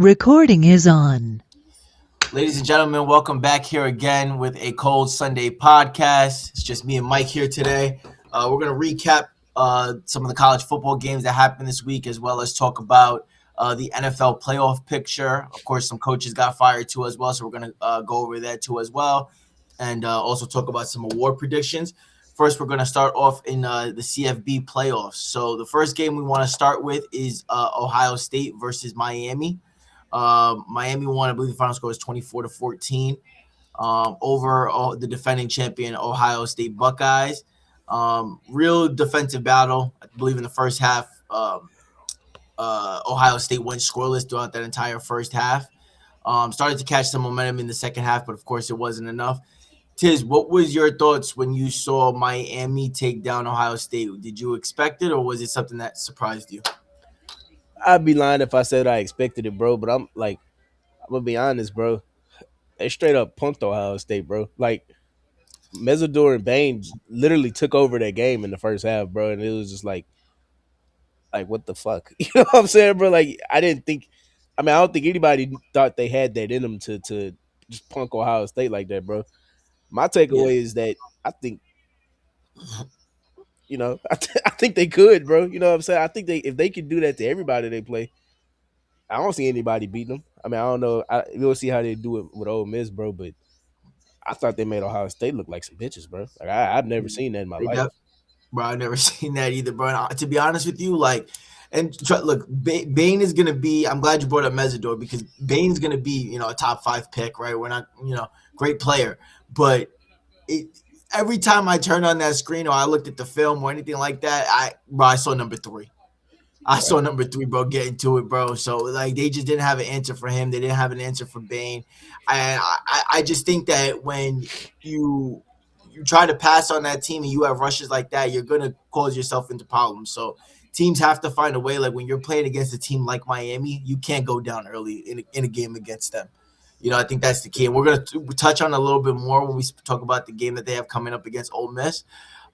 Recording is on. Ladies and gentlemen, welcome back here again with a Cold Sunday podcast. It's just me and Mike here today. We're going to recap some of the college football games that happened this week, as well as talk about the NFL playoff picture. Of course, some coaches got fired too as well, so we're going to go over that too as well, and also talk about some award predictions. First, we're going to start off in the CFB playoffs. So the first game we want to start with is Ohio State versus Miami. Miami won. I believe the final score was 24-14 over the defending champion Ohio State Buckeyes. Real defensive battle. I believe in the first half, Ohio State went scoreless throughout that entire first half. Started to catch some momentum in the second half, but of course it wasn't enough. Tiz, what was your thoughts when you saw Miami take down Ohio State? Did you expect it, or was it something that surprised you? I'd be lying if I said I expected it, bro. But I'm gonna be honest, bro. They straight up punked Ohio State, bro. Like Mesidor and Bain literally took over that game in the first half, bro. And it was just like what the fuck, you know what I'm saying, bro? Like I didn't think. I mean, I don't think anybody thought they had that in them to just punk Ohio State like that, bro. My Yeah. takeaway is that I think I think they could, bro. You know what I'm saying? I think if they could do that to everybody they play, I don't see anybody beating them. I mean, I don't know. We'll see how they do it with Ole Miss, bro. But I thought they made Ohio State look like some bitches, bro. Like I've never seen that in my They life. def- Bro, I've never seen that either, bro. And to be honest with you, look, Bain is gonna be. I'm glad you brought up Mesidor because Bain's gonna be, a top five pick, right? We're not, great player, but it, every time I turned on that screen or I looked at the film or anything like that, I saw number three. I saw Right. number three, bro, get into it, bro. So like they just didn't have an answer for him. They didn't have an answer for Bain. And I just think that when you you try to pass on that team and you have rushes like that, you're gonna cause yourself into problems. So teams have to find a way. Like when you're playing against a team like Miami, you can't go down early in a game against them. I think that's the key. And we're going to touch on a little bit more when we talk about the game that they have coming up against Ole Miss.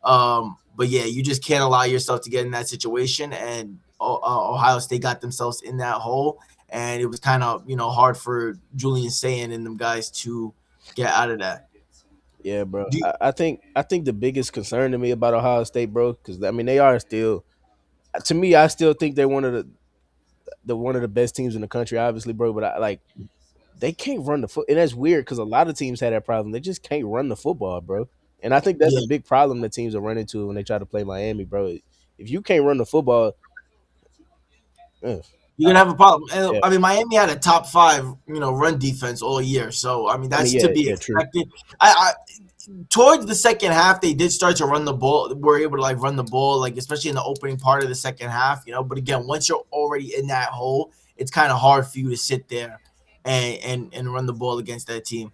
But yeah, you just can't allow yourself to get in that situation. And Ohio State got themselves in that hole. And it was kind of, hard for Julian Sayin and them guys to get out of that. Yeah, bro. Do you- I think the biggest concern to me about Ohio State, bro, because I mean they are still, to me, I still think they're one of the best teams in the country, obviously, bro. But they can't run the foot, and that's weird because a lot of teams had that problem. They just can't run the football, bro. And I think that's a yeah, big problem that teams are running into when they try to play Miami, bro. If you can't run the football, ugh, you're gonna have a problem. And, yeah. I mean, Miami had a top five, run defense all year. So I mean, I mean, that's to yeah, be yeah, true. expected. I towards the second half, they did start to run the ball. Were able to run the ball, especially in the opening part of the second half. But again, once you're already in that hole, it's kind of hard for you to sit there and run the ball against that team.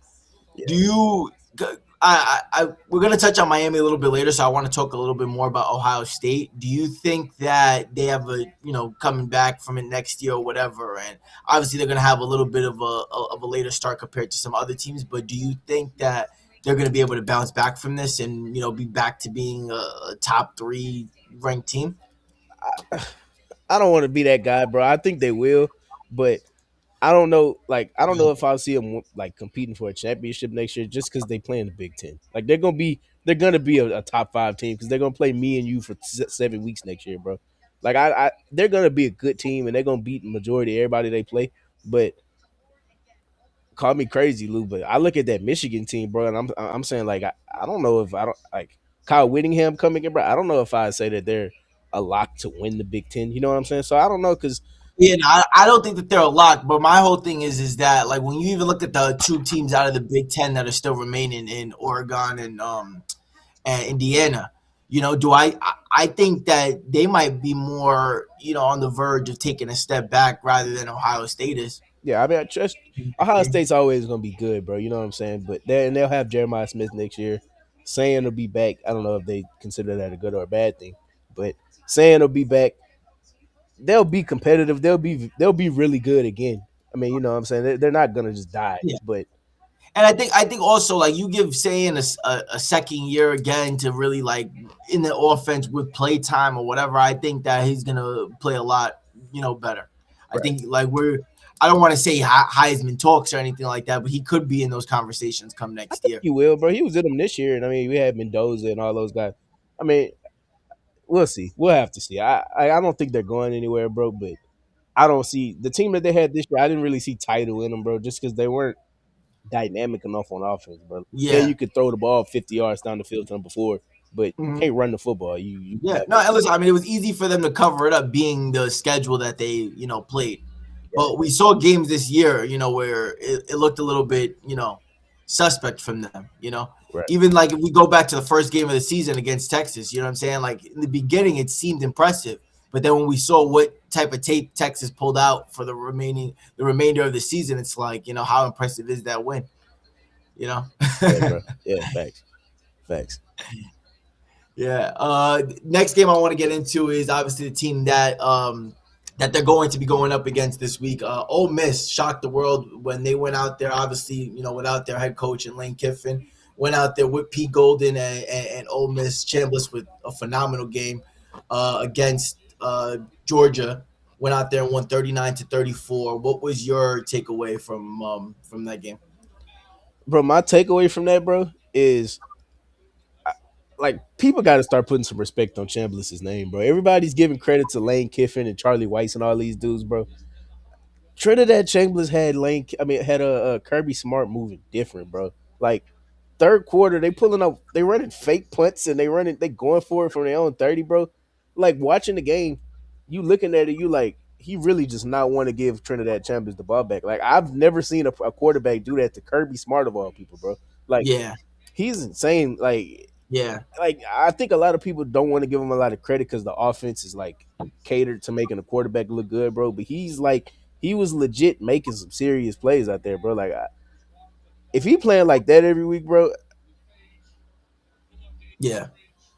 Do Yeah. you? We're gonna touch on Miami a little bit later, so I want to talk a little bit more about Ohio State. Do you think that they have coming back from it next year or whatever? And obviously they're gonna have a little bit of a later start compared to some other teams. But do you think that they're gonna be able to bounce back from this and be back to being a top three ranked team? I don't want to be that guy, bro. I think they will, but I don't know. Like, I don't know if I'll see them like competing for a championship next year just because they play in the Big Ten. Like, they're gonna be a top five team because they're gonna play me and you for 7 weeks next year, bro. Like, they're gonna be a good team and they're gonna beat the majority of everybody they play. But call me crazy, Lou, but I look at that Michigan team, bro, and I'm saying like I don't know if I don't like Kyle Whittingham coming in, bro. I don't know if I say that they're a lock to win the Big Ten. You know what I'm saying? So I don't know because Yeah, no, I don't think that they're a lock, but my whole thing is that when you even look at the two teams out of the Big Ten that are still remaining in Oregon and Indiana, do I think that they might be more on the verge of taking a step back rather than Ohio State is. yeah, I mean I trust Ohio State's always gonna be good, bro. You know what I'm saying? But they'll have Jeremiah Smith next year. Saying will be back. I don't know if they consider that a good or a bad thing, but saying will be back. They'll be competitive. They'll be really good again. I mean, you know what I'm saying? They're not gonna just die, but And I think also you give Sayan a second year again to really in the offense with play time or whatever. I think that he's gonna play a lot better. I right. think we're I don't want to say Heisman talks or anything like that, but he could be in those conversations come I next think year. he will, bro. He was in them this year, and I mean, we had Mendoza and all those guys. I mean, we'll see. We'll have to see. I don't think they're going anywhere, bro. But I don't see the team that they had this year. I didn't really see title in them, bro, just because they weren't dynamic enough on offense, bro. Yeah, Yeah. you could throw the ball 50 yards down the field to them before, but you Mhm. can't run the football. You Yeah, have no, and listen, I mean, it was easy for them to cover it up, being the schedule that they, played. yeah, But we saw games this year, where it looked a little bit, suspect from them. right. Even like if we go back to the first game of the season against Texas, you know what I'm saying? Like in the beginning, it seemed impressive, but then when we saw what type of tape Texas pulled out for the remainder of the season, it's like, how impressive is that win? You know. Yeah, bro. Yeah, facts. Facts. Yeah. Next game I want to get into is obviously the team that they're going to be going up against this week. Ole Miss shocked the world when they went out there. Obviously, without their head coach and Lane Kiffin, went out there with Pete Golden and Ole Miss Chambliss with a phenomenal game against Georgia. Went out there and won 39-34. What was your takeaway from that game? Bro, my takeaway from that, bro, is like people got to start putting some respect on Chambliss's name, bro. Everybody's giving credit to Lane Kiffin and Charlie Weiss and all these dudes, bro. Trinidad Chambliss had had a Kirby Smart moving different, bro. Like third quarter, they running fake punts and they going for it from their own 30, bro. Like watching the game, you looking at it, you like he really just not want to give Trinidad Chambliss the ball back. Like I've never seen a quarterback do that to Kirby Smart of all people, bro. Like Yeah, he's insane. yeah, I think a lot of people don't want to give him a lot of credit because the offense is like catered to making a quarterback look good, bro. But he was legit making some serious plays out there, bro. If he playing like that every week, bro, yeah.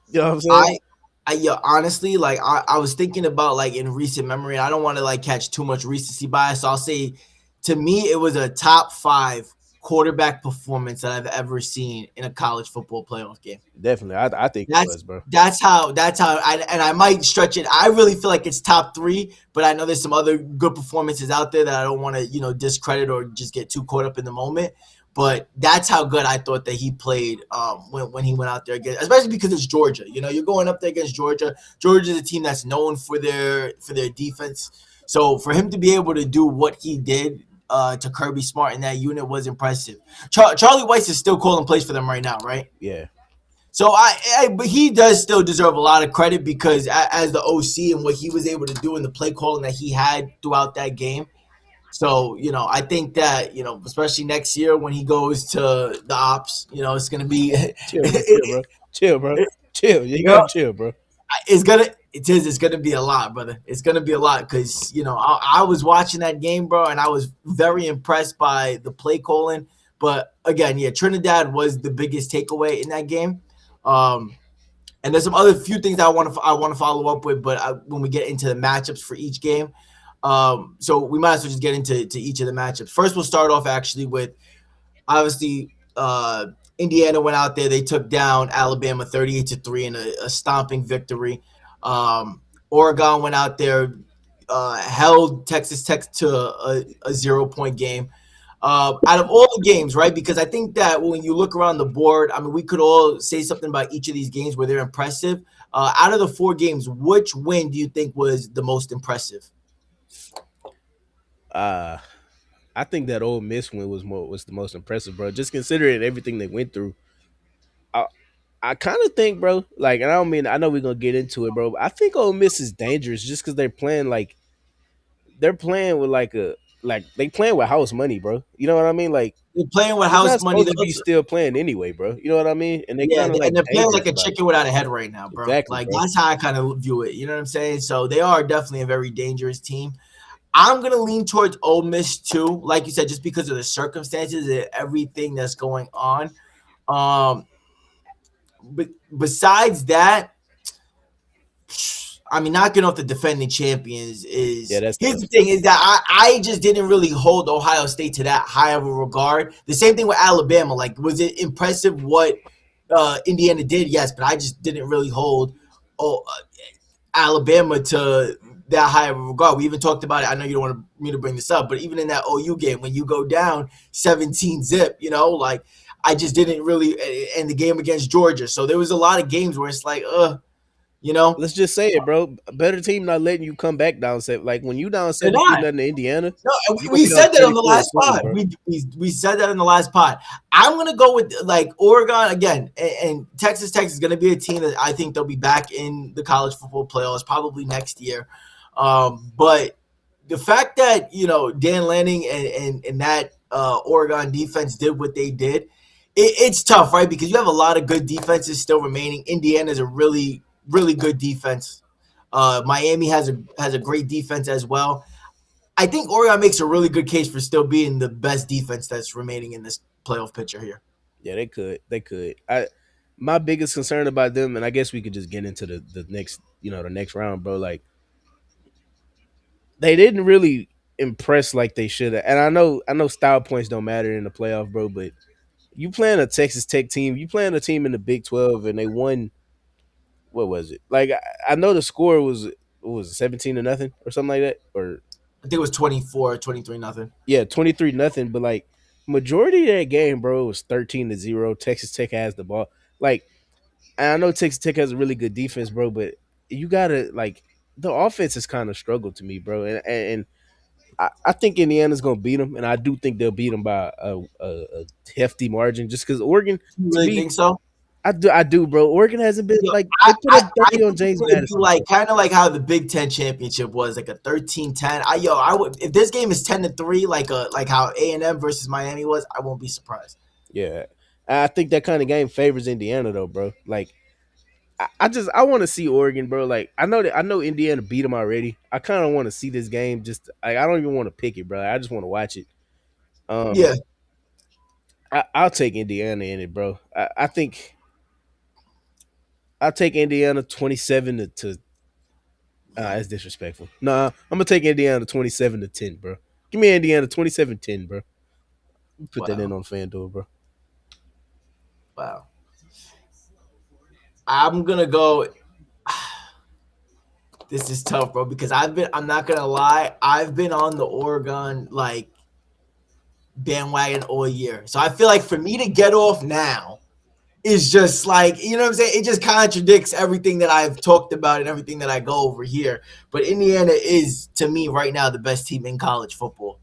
you know what I'm saying? I yeah, honestly, like I was thinking about like in recent memory. I don't want to like catch too much recency bias. So I'll say, to me, it was a top 5 quarterback performance that I've ever seen in a college football playoff game. Definitely, I think it That's was, bro. that's how I might stretch it. I really feel like it's top 3, but I know there's some other good performances out there that I don't want to discredit or just get too caught up in the moment. But that's how good I thought that he played when he went out there again, especially because it's Georgia. You're going up there against Georgia. Georgia's a team that's known for their defense. So for him to be able to do what he did to Kirby Smart in that unit was impressive. Charlie Weiss is still calling plays for them right now, right? Yeah, So but he does still deserve a lot of credit because as the OC and what he was able to do in the play calling that he had throughout that game. So I think that especially next year when he goes to the ops, it's gonna be chill, bro. Chill, bro. Chill. You you know gotta chill, bro. it's gonna be a lot, brother. It's gonna be a lot because I was watching that game, bro, and I was very impressed by the play calling. But again, yeah, Trinidad was the biggest takeaway in that game. Um, and there's some other few things I want to follow up with, but when we get into the matchups for each game, so we might as well just get into each of the matchups. First, we'll start off actually with obviously Indiana went out there. They took down Alabama 38-3 in a stomping victory. Oregon went out there, held Texas Tech to a 0-point game. Out of all the games, right? Because I think that when you look around the board, I mean, we could all say something about each of these games where they're impressive. Out of the 4 games, which win do you think was the most impressive? Uh I think that Ole Miss win was the most impressive, bro. Just considering everything they went through. I I kind of think, bro, like, and I know we're gonna get into it, bro. But I think Ole Miss is dangerous just because they're playing with they playing with house money, bro. You know what I mean? Like They're playing with they're house not money. supposed to be still playing anyway, bro. You know what I mean? And they Yeah, kind of and like they're playing dangerous like a about it. chicken without a head right now, bro. Exactly, Like bro. that's how I kind of view it. You know what I'm saying? So they are definitely a very dangerous team. I'm gonna lean towards Ole Miss too, like you said, just because of the circumstances and everything that's going on. Um, but besides that, I mean, knocking off the defending champions Yeah, is that's here's tough. the thing is that I just didn't really hold Ohio State to that high of a regard. The same thing with Alabama. Like, was it impressive what Indiana did? Yes, but I just didn't really hold oh, Alabama to that high of a regard. We even talked about it. I know you don't want me to bring this up, but even in that OU game, when you go down 17-zip, like I just didn't really, in the game against Georgia. So there was a lot of games where it's like, you know, Let's just say it, bro. A better team not letting you come back down seven. Like when you down they're 17 not. nothing to Indiana, No, and you we, gonna we be down said that on the 24 to last 7, pod. bro. We said that in the last pod. I'm gonna go with like Oregon again, and Texas Tech is gonna be a team that I think they'll be back in the college football playoffs probably next year. But the fact that Dan Lanning and that Oregon defense did what they did, it's tough, right? Because you have a lot of good defenses still remaining. Indiana is a really really good defense. Miami has a great defense as well. I think Oregon makes a really good case for still being the best defense that's remaining in this playoff picture here. Yeah, they could. They could. My biggest concern about them, and I guess we could just get into the next, the next round, bro. Like they didn't really impress like they should have. And I know style points don't matter in the playoff, bro, but you playing a Texas Tech team, you playing a team in the Big 12 and they won what was it? Like I know the score was what was it, 17 to nothing or something like that, or I think it was 24, 23 nothing. yeah, 23 nothing, but like majority of that game, bro, was 13 to 0. Texas Tech has the ball. Like and I know Texas Tech has a really good defense, bro, but you gotta like the offense has kind of struggled to me, bro, and I think Indiana's gonna beat them, and I do think they'll beat them by a hefty margin, just because Oregon, You to really me, think so? I do, bro. Oregon hasn't been Yo, like I, they put I, up I 30 on think it's James gonna be Madison, like bro. kind of like how the Big Ten championship was, like a 13-10. I would, if this game is 10-3, like how A&M versus Miami was, I won't be surprised. Yeah, I think that kind of game favors Indiana, though, bro. Like I want to see Oregon, bro. Like I know Indiana beat them already. I kind of want to see this game. Just like I don't even want to pick it, bro. I just want to watch it. Um, Yeah. I'll take Indiana in it, bro. I think I'll take Indiana 27 to that's disrespectful. Nah, I'm gonna take Indiana 27 to 10, bro. Give me Indiana 27-10, bro. Put that in Wow. on FanDuel, bro. Wow. I'm gonna go. This is tough, bro, because I'm not gonna lie, I've been on the Oregon like bandwagon all year. So I feel like for me to get off now is just like, you know what I'm saying? It just contradicts everything that I've talked about and everything that I go over here. But Indiana is, to me, right now, the best team in college football.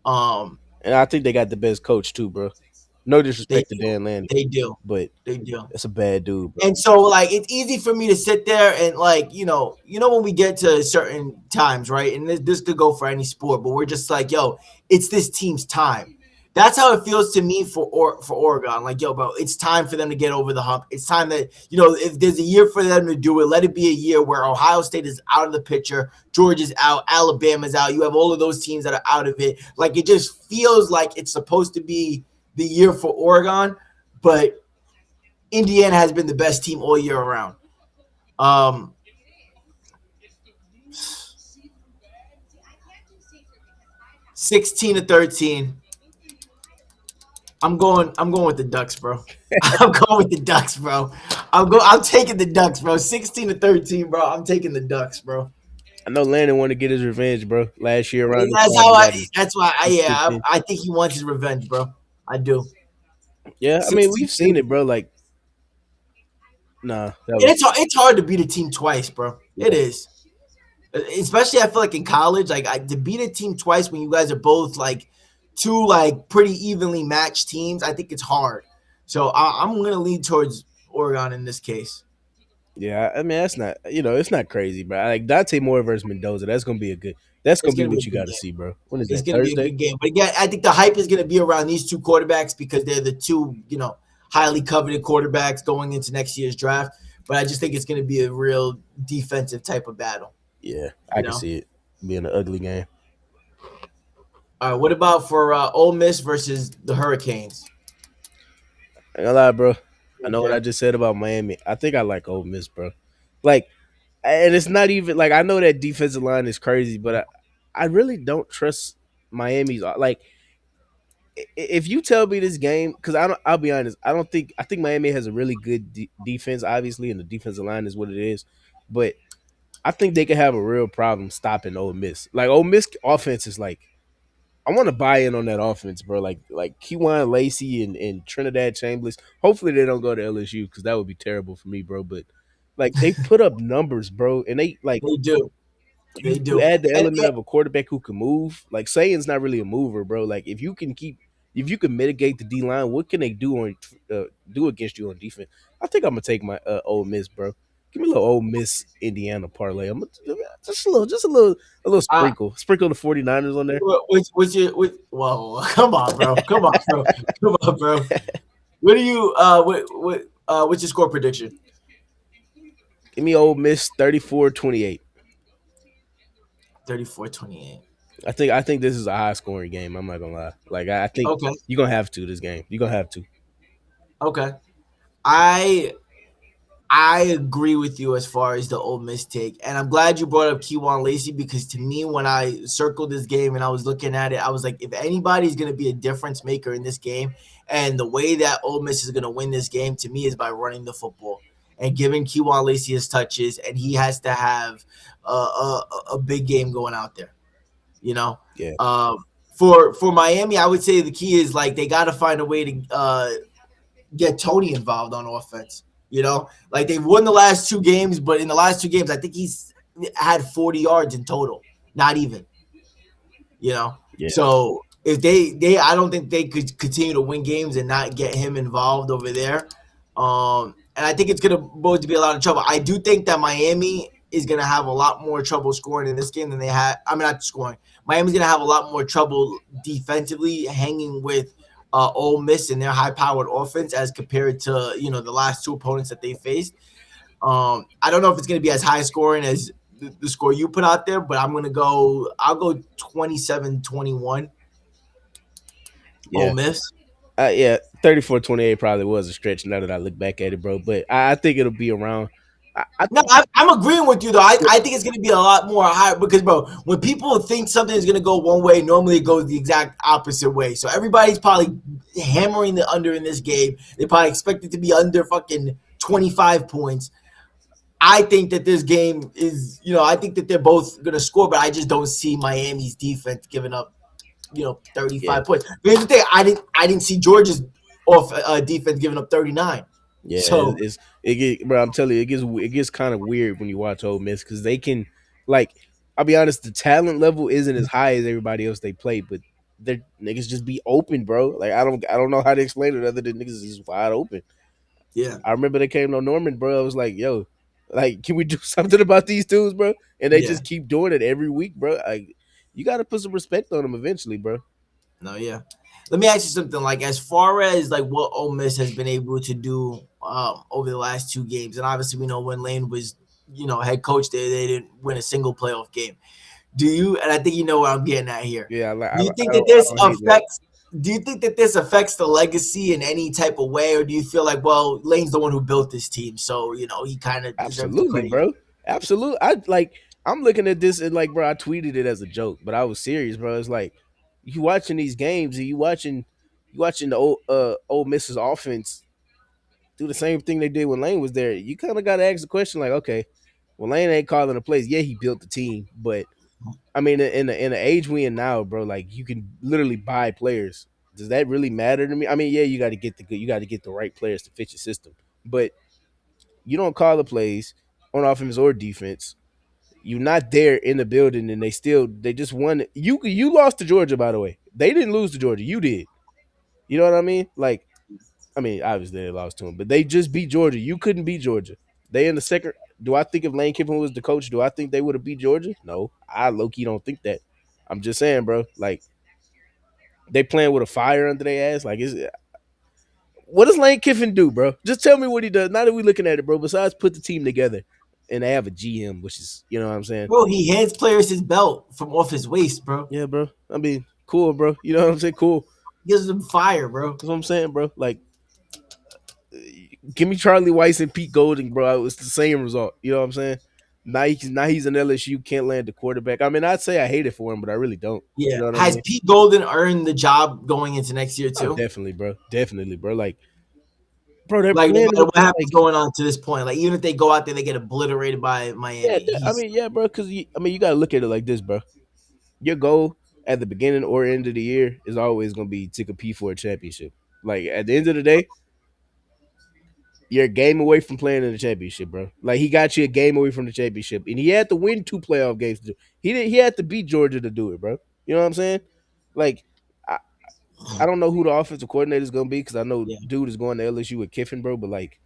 Um, And I think they got the best coach too, bro. No they disrespect to do. Dan Lanning, They do. but They do. that's a bad dude, bro. And so like it's easy for me to sit there and like, when we get to certain times, right? And this could go for any sport, but we're just like, yo, it's this team's time. That's how it feels to me for Oregon. Like, yo, bro, it's time for them to get over the hump. It's time that, if there's a year for them to do it, let it be a year where Ohio State is out of the picture, Georgia's out, Alabama's out. You have all of those teams that are out of it. Like it just feels like it's supposed to be the year for Oregon, but Indiana has been the best team all year around. Um, 16-13. I'm going with the Ducks, bro. I'm going with the Ducks, bro. I'm taking the Ducks, bro. 16-13, bro. I'm taking the Ducks, bro. I know Landon wanted to get his revenge, bro. Last year around this That's time, how he I. got his, That's why. his Yeah, kicked in. I think he wants his revenge, bro. I do. Yeah, I mean we've seen it, 16. bro. Like, nah, that And was it's hard to beat a team twice, bro. It yeah, is. Especially I feel like in college, like to beat a team twice when you guys are both like two like pretty evenly matched teams, I think it's hard. So I'm gonna lean towards Oregon in this case. yeah. I mean that's not, it's not crazy, bro. Like Dante Moore versus Mendoza, that's gonna be a good. That's It's gonna be gonna be a what you good got to game. see, bro. When is It's that? gonna be a Thursday? good game. But again, I think the hype is gonna be around these two quarterbacks because they're the two, highly coveted quarterbacks going into next year's draft. But I just think it's gonna be a real defensive type of battle. Yeah, I You can know. see it being an ugly game. All right. What about for Ole Miss versus the Hurricanes? I ain't gonna lie, bro. I know what I There. just said about Miami. I think I like Ole Miss, bro. Like, and it's not even like I know that defensive line is crazy, but I really don't trust Miami's. Like, if you tell me this game, because I'll be honest, I think Miami has a really good defense, obviously, and the defensive line is what it is. But I think they could have a real problem stopping Ole Miss. Like Ole Miss offense is like I want to buy in on that offense, bro. Like Keywan Lacey and Trinidad Chambers. Hopefully they don't go to LSU because that would be terrible for me, bro. But like they put up numbers, bro, and they like They do. They you do. add the And element of a quarterback who can move. Like Sayan's not really a mover, bro. Like if you can mitigate the D line, what can they do against you on defense? I think I'm gonna take my Ole Miss, bro. Give me a little Ole Miss Indiana parlay. A little I, sprinkle the 49ers on there. what's your whoa, come on, bro. Come on, bro. Come on, bro. What do you what's your score prediction? Give me Ole Miss 34-28. 34-28. I think this is a high scoring game. I'm not gonna lie. Like I think Okay. you're gonna have to this game. You're gonna have to. Okay. I I agree with you as far as the Ole Miss take, and I'm glad you brought up Keywan Lacey because to me, when I circled this game and I was looking at it, I was like, if anybody's going to be a difference maker in this game, and the way that Ole Miss is going to win this game to me is by running the football and giving Keywan Lacey his touches, and he has to have a big game going out there. You know, Yeah, um, for Miami, I would say the key is like they got to find a way to get Tony involved on offense. You know, like they've won the last two games, but in the last two games, I think he's had 40 yards in total. Not even, you know. yeah, So if they I don't think they could continue to win games and not get him involved over there. And I think it's gonna both to be a lot of trouble. I do think that Miami is gonna have a lot more trouble scoring in this game than they had. I mean, not scoring. Miami's gonna have a lot more trouble defensively hanging with Ole Miss and their high-powered offense as compared to the last two opponents that they faced. I don't know if it's going to be as high scoring as the score you put out there, but I'll go 27-21 Ole yeah. Miss. Yeah, 34-28 probably was a stretch now that I look back at it, bro. But I think it'll be around. I No, I'm agreeing with you though. I think it's going to be a lot more high because, bro, when people think something is going to go one way, normally it goes the exact opposite way. So everybody's probably hammering the under in this game. They probably expect it to be under fucking 25 points. I think that this game is, I think that they're both going to score, but I just don't see Miami's defense giving up, yeah, 35 points. But here's the thing: I didn't see Georgia's off defense giving up 39. yeah. So It get, bro. I'm telling you, it gets kind of weird when you watch Ole Miss because they can, like, I'll be honest, the talent level isn't as high as everybody else they play, but their niggas just be open, bro. Like I don't know how to explain it other than niggas is wide open. yeah, I remember they came to Norman, bro. I was like, yo, like, can we do something about these dudes, bro? And they yeah, just keep doing it every week, bro. Like, you got to put some respect on them eventually, bro. no, yeah. Let me ask you something. Like, as far as like what Ole Miss has been able to do over the last two games, and obviously we know when Lane was, head coach there, they didn't win a single playoff game. Do you? And I think you know what I'm getting at here. Yeah, like, Do you think that I this don't hate that. affects? Do you think that this affects the legacy in any type of way, or do you feel like, well, Lane's the one who built this team, so he kind of deserves the Absolutely, credit? bro. Absolutely. I'm looking at this and like, bro, I tweeted it as a joke, but I was serious, bro. It's like you watching these games and you watching the old Mrs. offense do the same thing they did when Lane was there. You kind of got to ask the question, like, okay, well, Lane ain't calling the plays. Yeah, he built the team, but I mean, in the age we in now, bro, like you can literally buy players. Does that really matter to me? I mean, yeah, you got to get the right players to fit your system, but you don't call the plays on offense or defense. You're not there in the building, and they just won. You lost to Georgia, by the way. They didn't lose to Georgia. You did. You know what I mean? Like, I mean, obviously they lost to them, but they just beat Georgia. You couldn't beat Georgia. They in the second. Do I think if Lane Kiffin was the coach, do I think they would have beat Georgia? No, I low key don't think that. I'm just saying, bro. Like they playing with a fire under their ass. Like, what does Lane Kiffin do, bro? Just tell me what he does. Now that we looking at it, bro. Besides put the team together, and they have a GM, which is, you know what I'm saying. Bro, he hands players his belt from off his waist, bro. Yeah, bro. I mean, cool, bro. You know what I'm saying? Cool. Gives them fire, bro. That's what I'm saying, bro. Like, give me Charlie Weiss and Pete Golding, bro. It's the same result. You know what I'm saying? Now he's an LSU, can't land the quarterback. I mean, I'd say I hate it for him, but I really don't. You Yeah. know what I Has mean? Pete Golden earned the job going into next year Oh, too? definitely, bro. Definitely, bro. Like, bro. They're Like no playing matter with what happens like going on to this point, like even if they go out there, they get obliterated by yeah. Miami. I mean yeah, bro. Because I mean you got to look at it like this, bro. Your goal at the beginning or end of the year is always going to be to compete for a championship. Like at the end of the day, you're a game away from playing in the championship, bro. Like he got you a game away from the championship, and he had to win 2 playoff games to do. He did. He had to beat Georgia to do it, bro. You know what I'm saying? Like I, I don't know who the offensive coordinator is going to be because I know Yeah. dude is going to LSU with Kiffin, bro. But like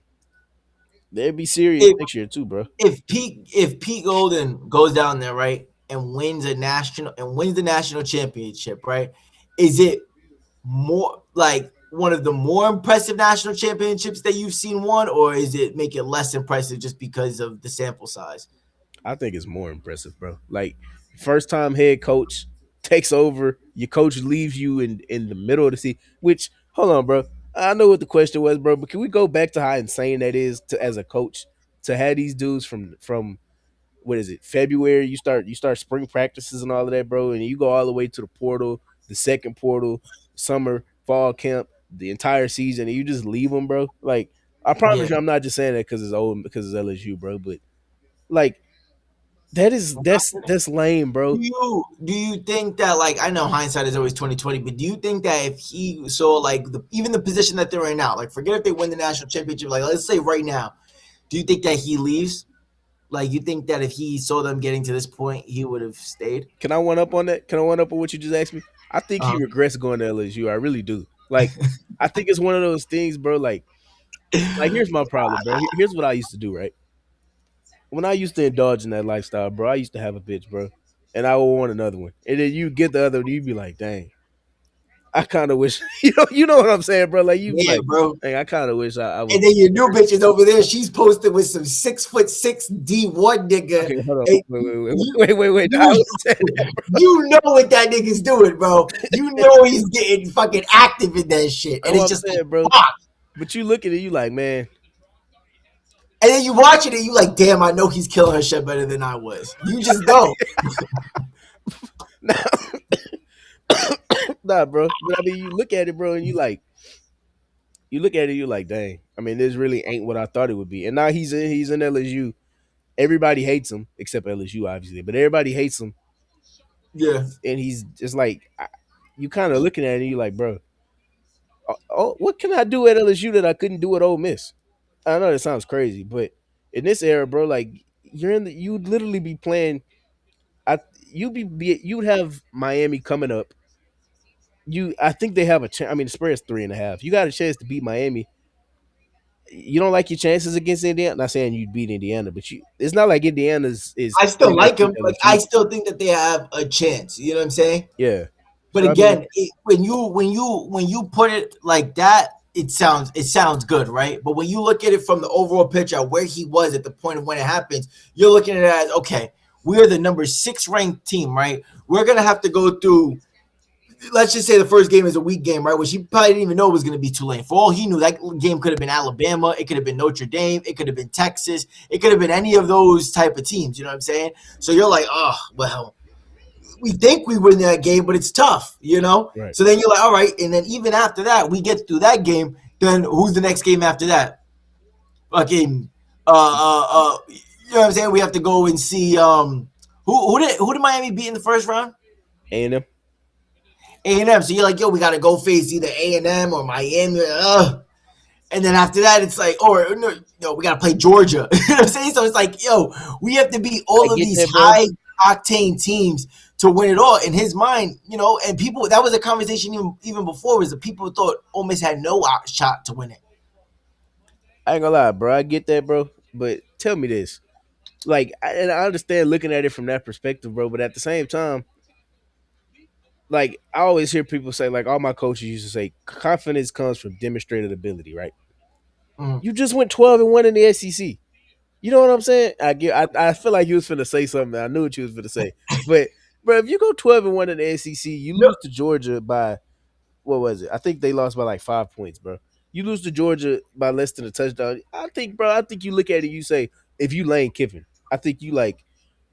they'd be serious If next year too, bro. if Pete Golden goes down there, right, and wins the national championship, right, is it more like one of the more impressive national championships that you've seen won, or is it make it less impressive just because of the sample size? I think it's more impressive, bro. Like first time head coach takes over, your coach leaves you in the middle of the season. Which hold on, bro. I know what the question was, bro, but can we go back to how insane that is to as a coach to have these dudes from what is it February? You start spring practices and all of that, bro, and you go all the way to the portal, the second portal, summer, fall camp, the entire season, and you just leave them, bro. Like I promise Yeah. you, I'm not just saying that because it's old because it's LSU, bro, but like that's lame, bro. Do you think that, like, I know hindsight is always 2020, but do you think that if he saw like even the position that they're in now, like forget if they win the national championship, like let's say right now, do you think that he leaves? Like you think that if he saw them getting to this point, he would have stayed? Can I one up on that? Can I one up on what you just asked me? I think he Um, regrets going to LSU. I really do. Like, I think it's one of those things, bro. Like here's my problem, bro. Here's what I used to do, right? When I used to indulge in that lifestyle, bro, I used to have a bitch, bro, and I would want another one, and then you get the other one, you'd be like, dang, I kind of wish, you know what I'm saying, bro. Like you'd be yeah, like, bro. dang, I kind of wish I was. And then your new bitch is over there. She's posted with some 6'6" D1 nigga. Okay, hold on, And wait, you, wait, wait, wait. I you, would say that. you know what that nigga's doing, bro. You know he's getting fucking active in that shit. That's And what it's I'm just like, saying, bro. fuck. But you look at it, you like, man. And then you watching it, you like, damn, I know he's killing her shit better than I was. You just know. Nah, bro. But I mean, you look at it, bro, and you look at it, you like, dang. I mean, this really ain't what I thought it would be. And now he's in LSU. Everybody hates him except LSU, obviously, but everybody hates him, Yeah. and he's just like, you kind of looking at it, and you like, bro, oh, what can I do at LSU that I couldn't do at Ole Miss? I know that sounds crazy, but in this era, bro, like you'd literally be playing. You'd have Miami coming up. I think they have a chance. I mean, the spread's 3.5. You got a chance to beat Miami. You don't like your chances against Indiana. Not saying you'd beat Indiana, but it's not like Indiana's is I still pretty much like beat him, but I LSU. still think that they have a chance. You know what I'm saying? Yeah. But So I mean, again, when you put it like that, it sounds good, right? But when you look at it from the overall picture, where he was at the point of when it happens, you're looking at it as okay. We're the number 6 ranked team, right? We're gonna have to go through. Let's just say the first game is a weak game, right? Which he probably didn't even know was going to be Tulane. For all he knew, that game could have been Alabama, it could have been Notre Dame, it could have been Texas, it could have been any of those type of teams. You know what I'm saying? So you're like, oh well, we think we win that game, but it's tough, you know? right. So then you're like, all right. And then even after that, we get through that game. Then who's the next game after that? Fucking, you know what I'm saying? We have to go and see who did Miami beat in the first round? A&M. A&M. So you're like, yo, we got to go face either A&M or Miami. And then after that, it's like, or no, we got to play Georgia. You know what I'm saying? So it's like, yo, we have to beat I all of get these that, bro. high octane teams to win it all. In his mind, and people, that was a conversation even before, was that people thought Ole Miss had no shot to win it. I ain't gonna lie, bro. I get that, bro. But tell me this. Like, and I understand looking at it from that perspective, bro. But at the same time, like, I always hear people say, like, all my coaches used to say, confidence comes from demonstrated ability, right? Mm. You just went 12-1 in the SEC. You know what I'm saying? I feel like you was finna say something. I knew what you was finna say. But, bro, if you go 12-1 in the SEC, you No, lose to Georgia by, what was it? I think they lost by like 5 points, bro. You lose to Georgia by less than a touchdown. I think you look at it, you say, if you Lane Kiffin, I think you like,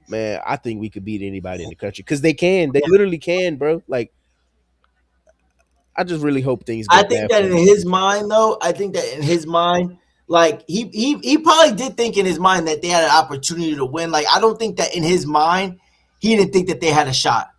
man, I think we could beat anybody in the country because they can. They yeah, literally can, bro. Like I just really hope things I go think bad that for in him. his mind, though, I think that in his mind, like he probably did think in his mind that they had an opportunity to win. Like I don't think that in his mind he didn't think that they had a shot.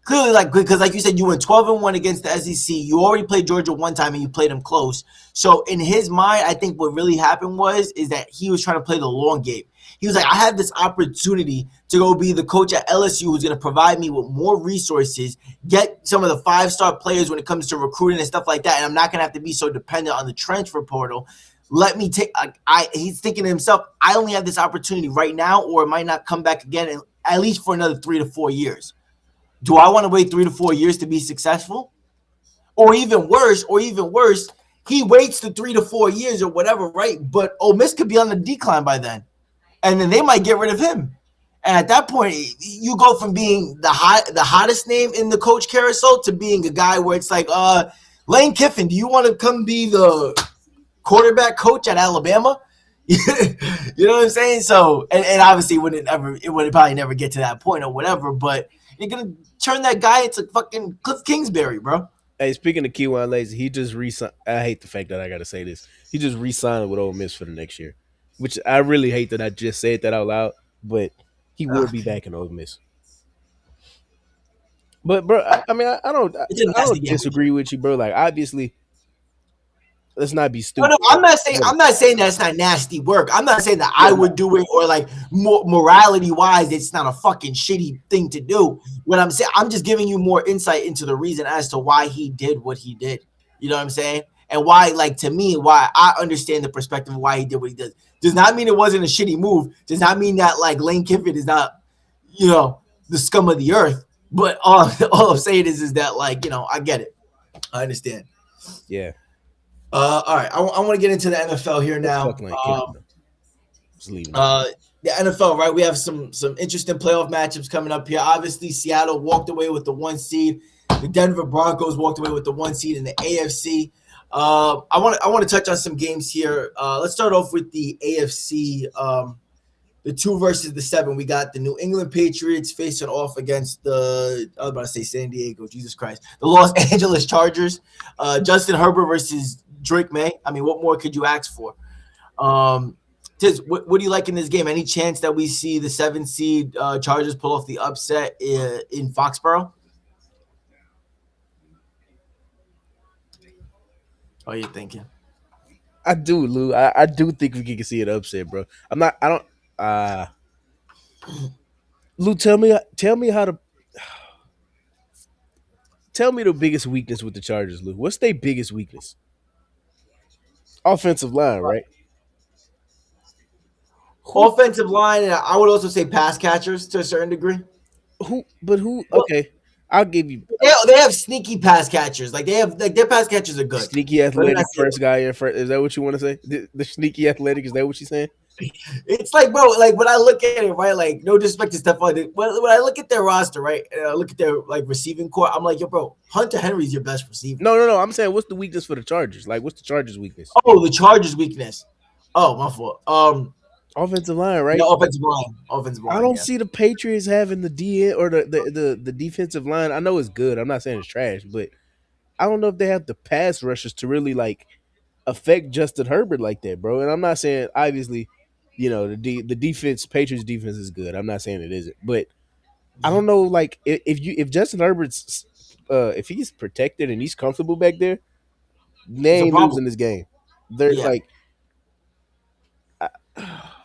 Clearly, like because like you said, you went 12-1 against the SEC. You already played Georgia one time and you played them close. So in his mind, I think what really happened was is that he was trying to play the long game. He was like, I have this opportunity to go be the coach at LSU who's going to provide me with more resources, get some of the 5-star players when it comes to recruiting and stuff like that, and I'm not going to have to be so dependent on the transfer portal. Let me take. He's thinking to himself, I only have this opportunity right now, or it might not come back again, at least for another 3 to 4 years. Do I want to wait 3 to 4 years to be successful? Or even worse, he waits the 3 to 4 years or whatever, right? But Ole Miss could be on the decline by then, and then they might get rid of him. And at that point, you go from being the hottest name in the coach carousel to being a guy where it's like, Lane Kiffin, do you want to come be the quarterback coach at Alabama? You know what I'm saying? So, and obviously, it would probably never get to that point or whatever. But you're gonna turn that guy into fucking Cliff Kingsbury, bro. Hey, speaking of Keywan Lazy, he just re-signed. I hate the fact that I got to say this. He just re-signed with Ole Miss for the next year, which I really hate that I just said that out loud. But he will be back in Ole Miss. But bro, I mean, It's a I nasty don't game. disagree with you, bro. Like obviously, let's not be No, no, stupid. Like, I'm not saying that's not nasty work. I'm not saying that I yeah, would do it or like morality wise, it's not a fucking shitty thing to do. What I'm saying, I'm just giving you more insight into the reason as to why he did what he did. You know what I'm saying? And why, like to me, why I understand the perspective of why he did what he did. Does not mean it wasn't a shitty move. Does not mean that like Lane Kiffin is not, you know, the scum of the earth. But all I'm saying is that like I get it. I understand. yeah. All right, I want to get into the NFL here Fuck now. Lane Kiffin. Though. Just leaving it. Uh, the NFL, right? We have some interesting playoff matchups coming up here. Obviously, Seattle walked away with the 1 seed. The Denver Broncos walked away with the 1 seed in the AFC. I want to touch on some games here. Let's start off with the AFC. The 2 versus the 7. We got the New England Patriots facing off against I was about to say San Diego. Jesus Christ, the Los Angeles Chargers. Justin Herbert versus Drake May. I mean, what more could you ask for? Tiz, what do you like in this game? Any chance that we see the 7 seed Chargers pull off the upset in Foxborough? What are you thinking? I do, Lou. I do think we can see it upset, bro. I'm not. I don't. Lou, tell me the biggest weakness with the Chargers, Lou. What's their biggest weakness? Offensive line, right? Who Offensive line, and I would also say pass catchers to a certain degree. who Well, okay. I'll give you they have sneaky pass catchers. Like they have like their pass catchers are good. sneaky Let me not athletic say first guy in first. Is that what you want to say? The sneaky athletic, is that what you're saying? it's like, bro, like when I look at it, right? Like, no disrespect to Stephon. When I look at their roster, right, and I look at their like receiving core, I'm like, yo, bro, Hunter Henry's your best receiver. No. I'm saying what's the weakness for the Chargers? Like what's the Chargers' weakness? Oh, the Chargers' weakness. Oh, my fault. Offensive line, right? Yeah, offensive line. Offensive I line, don't yeah. see the Patriots having the D or the defensive line. I know it's good. I'm not saying it's trash, but I don't know if they have the pass rushers to really like affect Justin Herbert like that, bro. And I'm not saying obviously, the defense, Patriots defense is good. I'm not saying it isn't, but I don't know like if Justin Herbert's if he's protected and he's comfortable back there, they It's a ain't problem. losing this game. They're Yeah. like,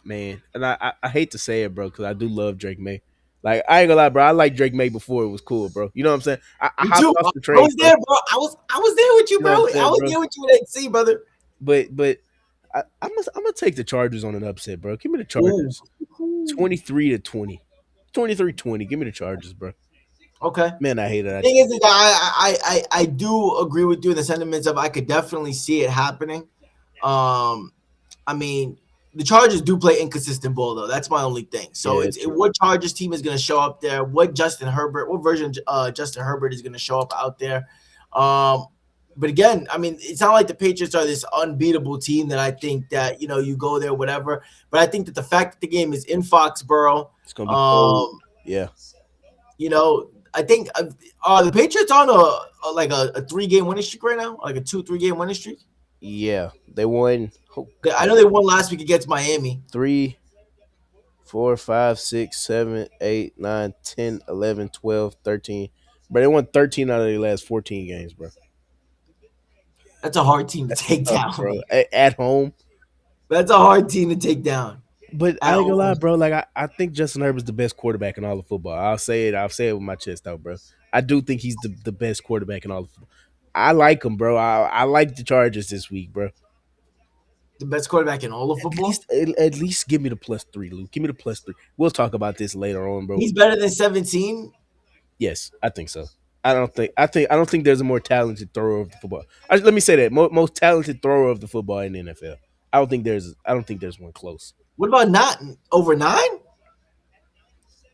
man, and I hate to say it, bro, because I do love Drake May. Like I ain't gonna lie, bro. I like Drake May before it was cool, bro. You know what I'm saying? I Me hopped too. off the I train, was bro. there, bro. I was there with you, You know bro. what I'm I saying, was bro? there with you at NC, brother. But I'm gonna take the Chargers on an upset, bro. Give me the Ooh. Chargers. 23-20. 23-20. Give me the Chargers, bro. Okay. Man, I hate it. Thing is that I do agree with you in the sentiments of I could definitely see it happening. Um, I mean, the Chargers do play inconsistent ball though. That's my only thing. So Yeah, it's true. what Chargers team is going to show up there. What version Justin Herbert is going to show up out there. But again, I mean, it's not like the Patriots are this unbeatable team that I think that you go there, whatever. But I think that the fact that the game is in Foxborough, It's gonna be cold. um, Yeah. you know, I think the Patriots on a 3 game winning streak right now, like a 2 3 game winning streak. Yeah, they won. Oh I God, know they won last week against Miami. 3, 4, 5, 6, 7, 8, 9, 10, 11, 12, 13. But they won 13 out of their last 14 games, bro. That's a hard team to That's take tough, down. bro. At home. That's a hard team to take down But at I ain't gonna lie, home. bro. Like I think Justin Herbert's the best quarterback in all of football. I'll say it. I'll say it with my chest out, bro. I do think he's the best quarterback in all of football. I like him, bro. I like the Chargers this week, bro. The best quarterback in all of At football. least, at least give me the +3, Luke. Give me the +3. We'll talk about this later on, bro. He's better than 17. Yes, I think so. I don't think there's a more talented thrower of the football. Let me say that most talented thrower of the football in the NFL. I don't think there's one close. What about not over 9?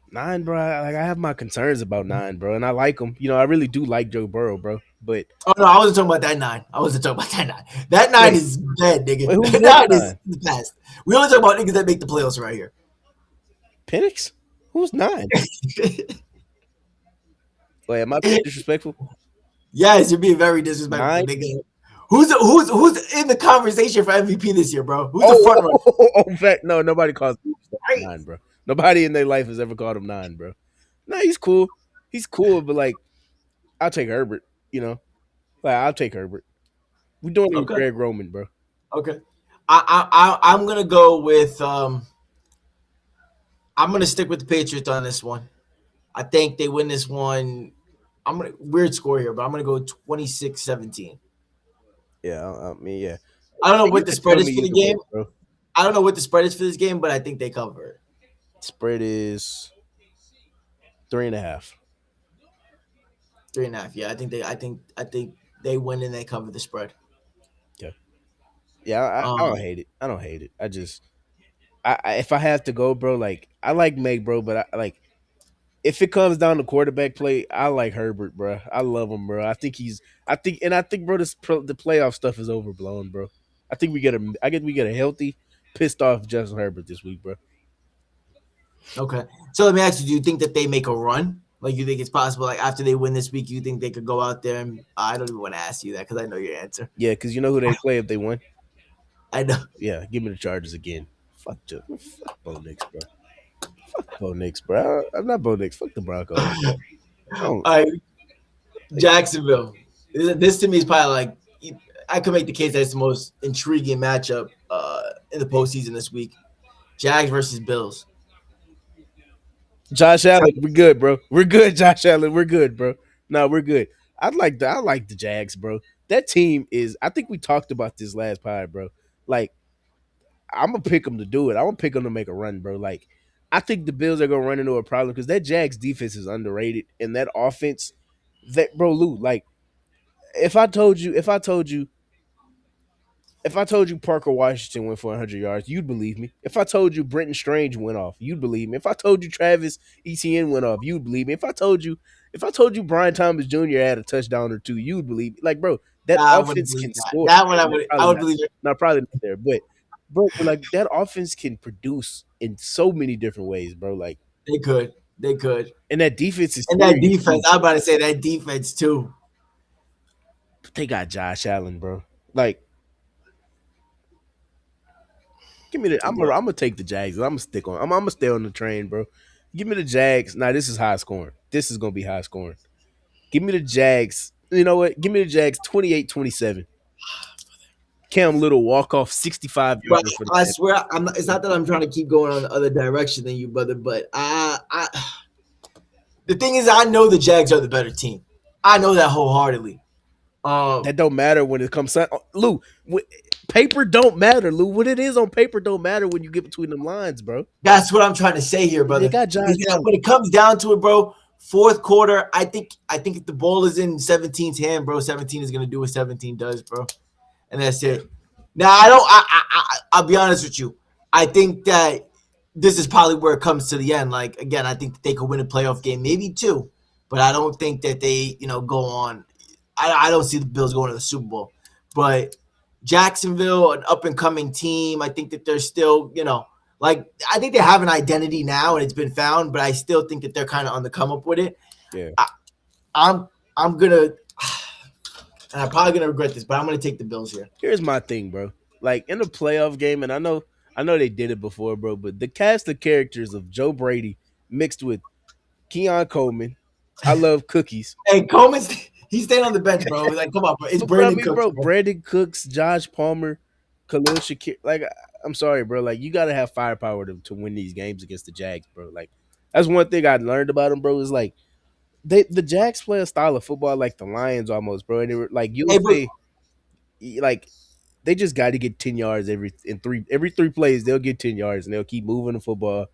9, bro. Like I have my concerns about 9, bro, and I like him. You know, I really do like Joe Burrow, bro. But Oh no, I wasn't talking about that 9. I wasn't talking about that 9. That 9 wait, is dead, nigga. who's That that 9 is 9? the best. We only talk about niggas that make the playoffs right here. Penix? Who's 9? Wait, am I being disrespectful? Yes, you're being very disrespectful, 9? nigga. Who's in the conversation for MVP this year, bro? Who's the front runner? In fact, no, nobody calls him Right. 9, bro. Nobody in their life has ever called him 9, bro. No, he's cool. He's cool, but like, I'll take Herbert. You know, like I'll take Herbert. We're doing it with Okay. Greg Roman, bro. Okay. I'm gonna go with I'm gonna stick with the Patriots on this one. I think they win this one. I'm gonna weird score here, but I'm gonna go 26-17. Yeah, I mean, yeah. I don't know You what the can spread tell is me for the either way, game. bro. I don't know what the spread is for this game, but I think they cover it. Spread is 3.5. 3.5. Yeah, I think they win and they cover the spread. Yeah, yeah. I don't Um, hate it. I don't hate it. If I have to go, bro, like I like Meg, bro, but I like if it comes down to quarterback play, I like Herbert, bro. I love him, bro. I think, bro, the playoff stuff is overblown, bro. I get we get a healthy, pissed off Justin Herbert this week, bro. okay. So let me ask you: do you think that they make a run? Like, you think it's possible? Like, after they win this week, you think they could go out there and I don't even want to ask you that because I know your answer. Yeah, because you know who they play if they win. I know. Yeah, give me the Chargers again. Fuck Bo Nix, bro. Fuck Bo Nix, bro. I'm not Bo Nix. Fuck the Broncos, bro. I All don't right, Jacksonville. This to me is probably like I could make the case that it's the most intriguing matchup in the postseason this week. Jags versus Bills. Josh Allen, we're good, bro. We're good, Josh Allen. We're good, bro. No, we're good. I like the Jags, bro. That team is I think we talked about this last pod, bro. Like, I'm gonna pick them to do it. I'm gonna pick them to make a run, bro. Like, I think the Bills are gonna run into a problem because that Jags defense is underrated and that offense that bro Lou, like if I told you Parker Washington went for 100 yards, you'd believe me. If I told you Brenton Strange went off, you'd believe me. If I told you Travis Etienne went off, you'd believe me. If I told you Brian Thomas Jr. had a touchdown or two, you'd believe me. Like, bro, that Nah, I wouldn't offense believe can that. score. That one I Probably would not. believe it. Not probably not there, but bro, like that offense can produce in so many different ways, bro. Like, They could. They could. and that defense is And that serious defense, too. I'm about to say that defense too. But they got Josh Allen, bro. Like, give me the. They do. I'm gonna take the Jags. I'm gonna stay on the train, bro. Give me the Jags. Now this is high scoring. This is gonna be high scoring. Give me the Jags. You know what? Give me the Jags 28-27. Cam Little walk off 65 But yarder for the I Panthers. swear, I'm not, it's not that I'm trying to keep going on the other direction than you, brother. But the thing is, I know the Jags are the better team. I know that wholeheartedly. That don't matter when it comes. Lou, paper don't matter, Lou. What it is on paper don't matter when you get between them lines, bro. That's what I'm trying to say here, They brother. got Josh Is that Allen. when it comes down to it, bro, fourth quarter, I think if the ball is in 17's hand, bro, 17 is gonna do what 17 does, bro, and that's it. Now I don't. I'll be honest with you. I think that this is probably where it comes to the end. Like again, I think that they could win a playoff game, maybe two, but I don't think that they, go on. I don't see the Bills going to the Super Bowl, but Jacksonville, an up and coming team. I think that they're still, like I think they have an identity now and it's been found, but I still think that they're kind of on the come up with it. Yeah. I, I'm gonna, and I'm probably gonna regret this, but I'm gonna take the Bills here. Here's my thing, bro. Like in a playoff game, and I know they did it before, bro. But the cast of characters of Joe Brady mixed with Keon Coleman, I love cookies. And Coleman's he's staying on the bench, bro. Like, come on, bro. It's But I Brandon mean, Cooks, bro, bro. Brandon Cooks, Josh Palmer, Khalil Shakir. Like, I'm sorry, bro. Like, you gotta have firepower to win these games against the Jags, bro. Like, that's one thing I learned about them, bro. Is like the Jags play a style of football like the Lions almost, bro. And they were like you'll Hey, but say like they just got to get 10 yards every 3 plays. They'll get 10 yards and they'll keep moving the football,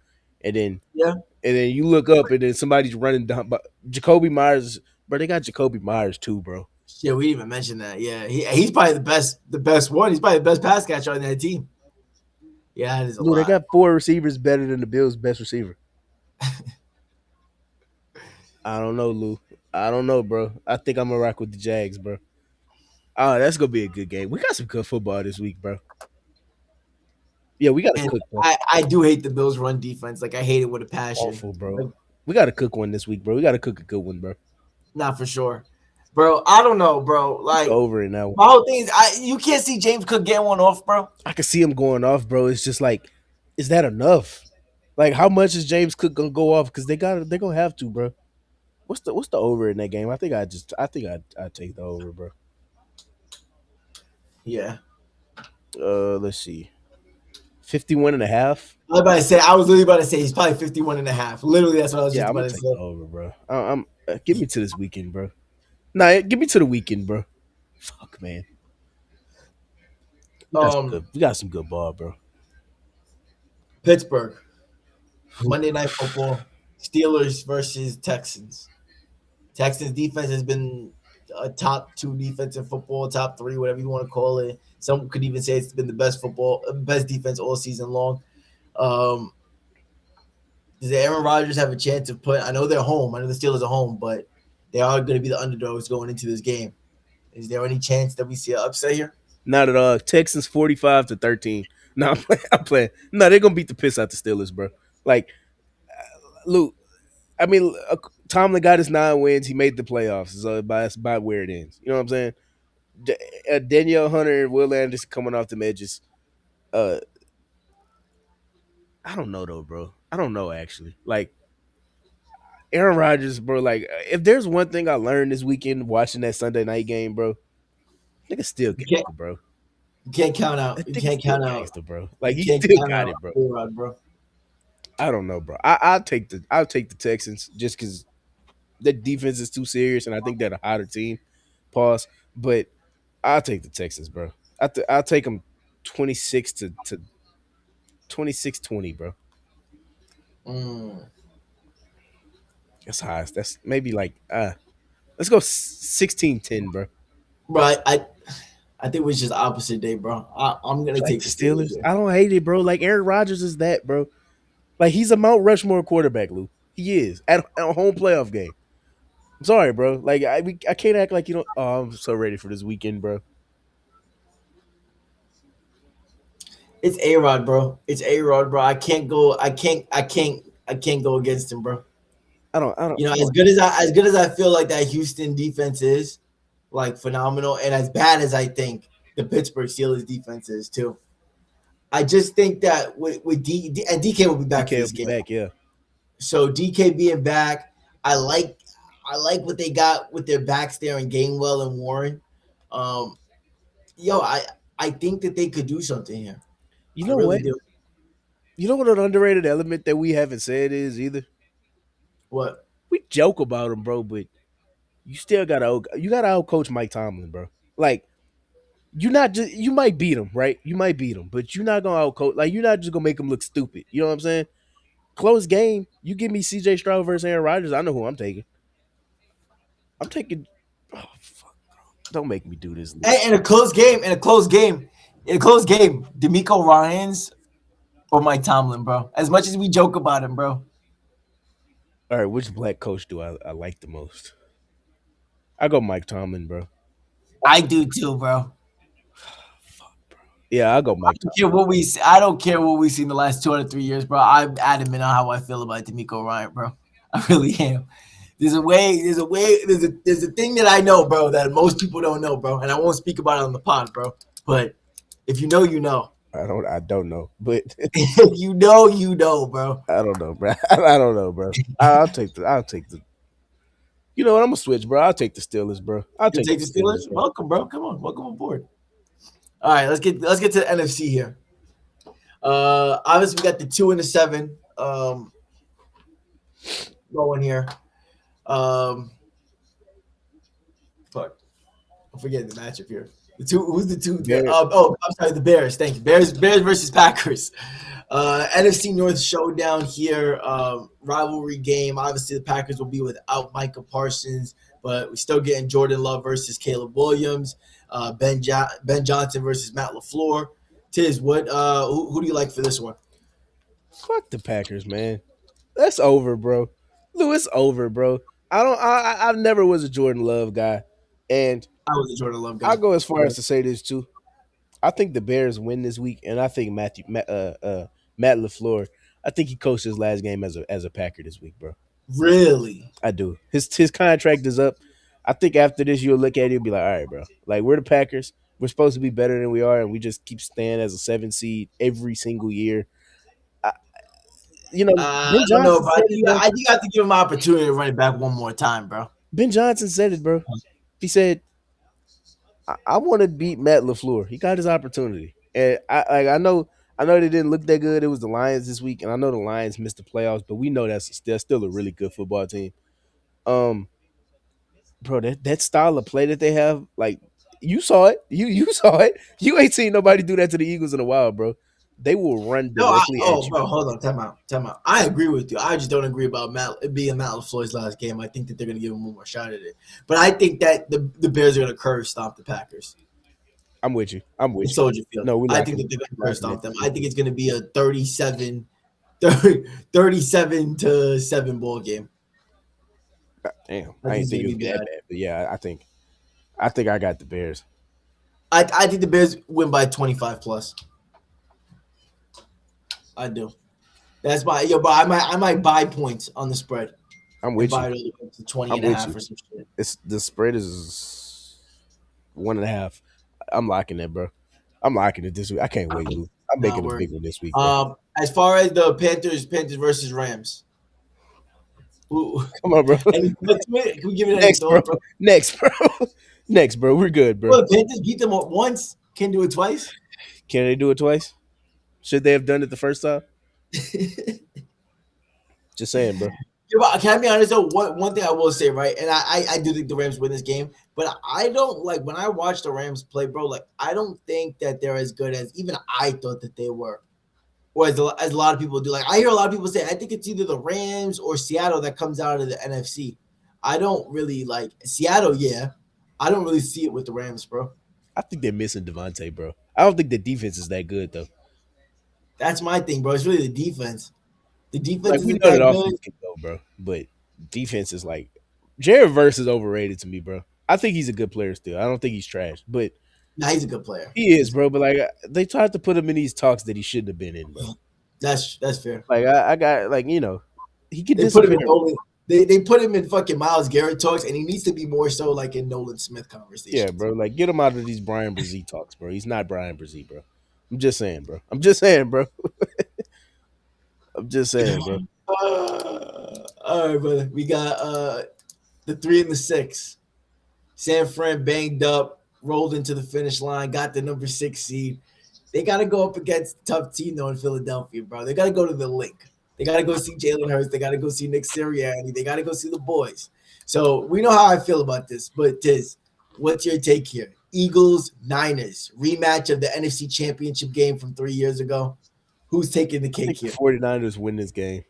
and then yeah, you look up and then somebody's running down. But Jacoby Myers, bro, they got Jacoby Myers too, bro. shit, we didn't even mention that. Yeah, he's probably the best one. He's probably the best pass catcher on that team. Yeah, that is a Dude, they lot. got 4 receivers better than the Bills' best receiver. I don't know, Lou. I don't know, bro. I think I'm gonna rock with the Jags, bro. Oh, that's gonna be a good game. We got some good football this week, bro. Yeah, we got to And cook, bro. I do hate the Bills' run defense. Like, I hate it with a passion. Awful, bro. Like, We got to cook one this week, bro. We got to cook a good one, bro. not for sure, bro. I don't know, bro. Like, Over in that one. my whole thing is, you can't see James Cook getting one off, bro. I can see him going off, bro. It's just like, is that enough? Like, how much is James Cook gonna go off? Because they're gonna have to, bro. What's the over in that game? I take the over, bro. Yeah, Let's see, 51 and a half. I was literally about to say he's probably 51 and a half. Literally, that's what I was Yeah, just I'm about gonna to take the say. over, bro. Give me to this weekend, bro. Nah, give me to the weekend, bro. Fuck, man. Um, We got some good ball, bro. Pittsburgh, Monday Night Football, Steelers versus Texans. Texans defense has been a top two defense in football, top three, whatever you want to call it. Some could even say it's been the best defense all season long. Um, does Aaron Rodgers have a chance of put? I know they're home. I know the Steelers are home, but they are going to be the underdogs going into this game. Is there any chance that we see an upset here? Not at all. Texans 45-13. No, I'm playing. I'm playing. No, they're gonna beat the piss out the Steelers, bro. Like, Luke. I mean, Tomlin got his 9 wins. He made the playoffs. So that's about where it ends. You know what I'm saying? Danielle Hunter and Will Anderson coming off the edges. Uh, I don't know though, bro. I don't know actually. Like Aaron Rodgers, bro. Like if there's one thing I learned this weekend watching that Sunday night game, bro, nigga still You can't gangster, bro. you can't count out. That You nigga can't still count out. gangster, bro. Like You he can't still count got out it, bro. A-Rod, bro. I don't know, bro. I'll take the Texans just because that defense is too serious, and I think they're a hotter team. Pause. But I'll take the Texans, bro. I'll take them 26 to 26-20, bro. Mm. That's high. That's maybe like let's go 16-10, bro. Bro, I think we're just opposite day, bro. I'm gonna You like take the the Steelers Steelers? here. I don't hate it, bro. Like Aaron Rodgers is that, bro. Like he's a Mount Rushmore quarterback, Lou. He is at a home playoff game. I'm sorry, bro. Like I can't act like you don't. Oh, I'm so ready for this weekend, bro. It's A-Rod, bro. It's A-Rod, bro. I can't go. I can't go against him, bro. You know, I don't. as good as I feel like that Houston defense is, like phenomenal, and as bad as I think the Pittsburgh Steelers defense is too. I just think that and DK will be back for DK will this be game. back, yeah. So DK being back, I like what they got with their backs there and Gainwell and Warren. Um, yo, I think that they could do something here. You I know really what? do. You know what an underrated element that we haven't said is either. What? We joke about him, bro, but you gotta out coach Mike Tomlin, bro. Like you might beat him, right? You might beat him, but you're not gonna out coach. Like you're not just gonna make him look stupid. You know what I'm saying? Close game. You give me C.J. Stroud versus Aaron Rodgers. I know who I'm taking. I'm taking. Oh fuck! Don't make me do this. And in a close game, D'Amico Ryans or Mike Tomlin, bro. As much as we joke about him, bro. All right, which black coach do I like the most? I go Mike Tomlin, bro. I do too, bro. Yeah, I go Mike Tomlin. I don't care what we see in the last 2 or 3 years, bro. I'm adamant on how I feel about D'Amico Ryan, bro. I really am. there's a thing that I know, bro, that most people don't know, bro, and I won't speak about it on the pod, bro. But if you know, you know. I don't know, but If you know, bro. I don't know, bro. I don't know, bro. I'll take the. You know what? I'm gonna switch, bro. I'll take the Steelers, bro. I'll You take take the the Steelers, Steelers? bro. Welcome, bro. Come on, welcome aboard. All right, let's get to the NFC here. Obviously we got the 2 and the 7 going here. Um, fuck, I'm forgetting the matchup here. The two, who's the two? Bear, I'm sorry, the Bears. Thank you, Bears versus Packers. NFC North showdown here. Rivalry game. Obviously, the Packers will be without Micah Parsons, but we're still getting Jordan Love versus Caleb Williams. Ben Johnson versus Matt LaFleur. Tiz, who do you like for this one? fuck the Packers, man. That's over, bro. Lou, it's over, bro. I don't. I never was a Jordan Love guy, and I was a Jordan Love I'll guy. go as far as to say this too. I think the Bears win this week, and I think Matt Lafleur. I think he coached his last game as a Packer this week, bro. Really? I do. His contract is up. I think after this, you'll look at it and be like, all right, bro. Like we're the Packers. We're supposed to be better than we are, and we just keep staying as a 7 seed every single year. I, I Ben don't know, Johnson but said it, bro. I think you have to give him an opportunity to run it back one more time, bro. Ben Johnson said it, bro. He said, I want to beat Matt LaFleur. He got his opportunity. And I know they didn't look that good. It was the Lions this week, and I know the Lions missed the playoffs, but we know that's still a really good football team. Um, bro, that style of play that they have, like you saw it. You saw it. You ain't seen nobody do that to the Eagles in a while, bro. They will run No, directly at you. bro, hold on, time out. I agree with you. I just don't agree about it being Matt LaFleur's last game. I think that they're going to give him one more shot at it. But I think that the Bears are going to curve stomp the Packers I'm with you. I'm in with you. Soldier Field. No, we're I not think gonna that they're going to curve not gonna stomp them. I think it's going to be a 37-7 ball game. damn. I I think didn't it's think going it to would be be that bad. bad. But yeah, I think I got the Bears. I think the Bears win by 25 plus. I do. That's my but I might buy points on the spread I'm and with buy you. it all the way to 20 I'm and a with half you. or some shit. It's the spread is 1.5. I'm locking it, bro. I'm locking it this week. I can't wait, Lou. I'm Nah, making a word. big one this week, bro. As far as the Panthers versus Rams, who, Come on, bro. any thought to it? Can we give it any Next, bro. thought, bro? Next, bro. Next, bro. We're good, bro. Well, the Panthers beat them once, can do it twice. Can they do it twice? Should they have done it the first time? Just saying, bro. Yeah, but can I be honest though? One thing I will say, right, and I do think the Rams win this game, but I don't like when I watch the Rams play, bro. Like I don't think that they're as good as even I thought that they were. Or as a lot of people do. Like I hear a lot of people say, I think it's either the Rams or Seattle that comes out of the NFC. I don't really like Seattle. Yeah, I don't really see it with the Rams, bro. I think they're missing Devontae, bro. I don't think the defense is that good, though. That's my thing, bro. It's really the defense. The defense Like, we isn't know that that good. offense can go, bro. But defense is like, Jared Verse is overrated to me, bro. I think he's a good player still. I don't think he's trash, but Nah, he's a good player. he is, bro. But like, they tried to put him in these talks that he shouldn't have been in, bro. That's fair. Like, I got, like, he could They put him in disappear. Nolan. They put him in fucking Miles Garrett talks, and he needs to be more so like in Nolan Smith Yeah, conversations. bro. Like, get him out of these Brian Brzee talks, bro. He's not Brian Brzee, bro. I'm just saying, bro. I'm just saying, bro. I'm just saying, bro. All right, brother. We got the 3 and the 6. San Fran banged up, rolled into the finish line, got the number 6 seed. They got to go up against a tough team though in Philadelphia, bro. They got to go to the link. They got to go see Jalen Hurts. They got to go see Nick Sirianni. They got to go see the boys. So we know how I feel about this. But Tiz, what's your take here? Eagles, Niners, rematch of the NFC Championship game from 3 years ago. Who's taking the I cake think the here? 49ers win this game.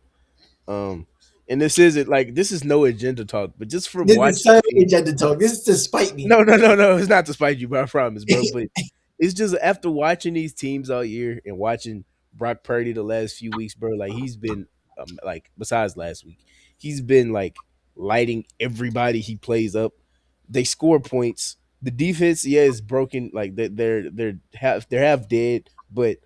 And this is no agenda talk, but just from This is watching so the game. agenda talk. This is to spite me. No. It's not to spite you, bro. I promise, bro. But it's just after watching these teams all year and watching Brock Purdy the last few weeks, bro. Like he's been, like besides last week, he's been like lighting everybody he plays up. They score points. The defense, yeah, is broken. Like they're half dead, but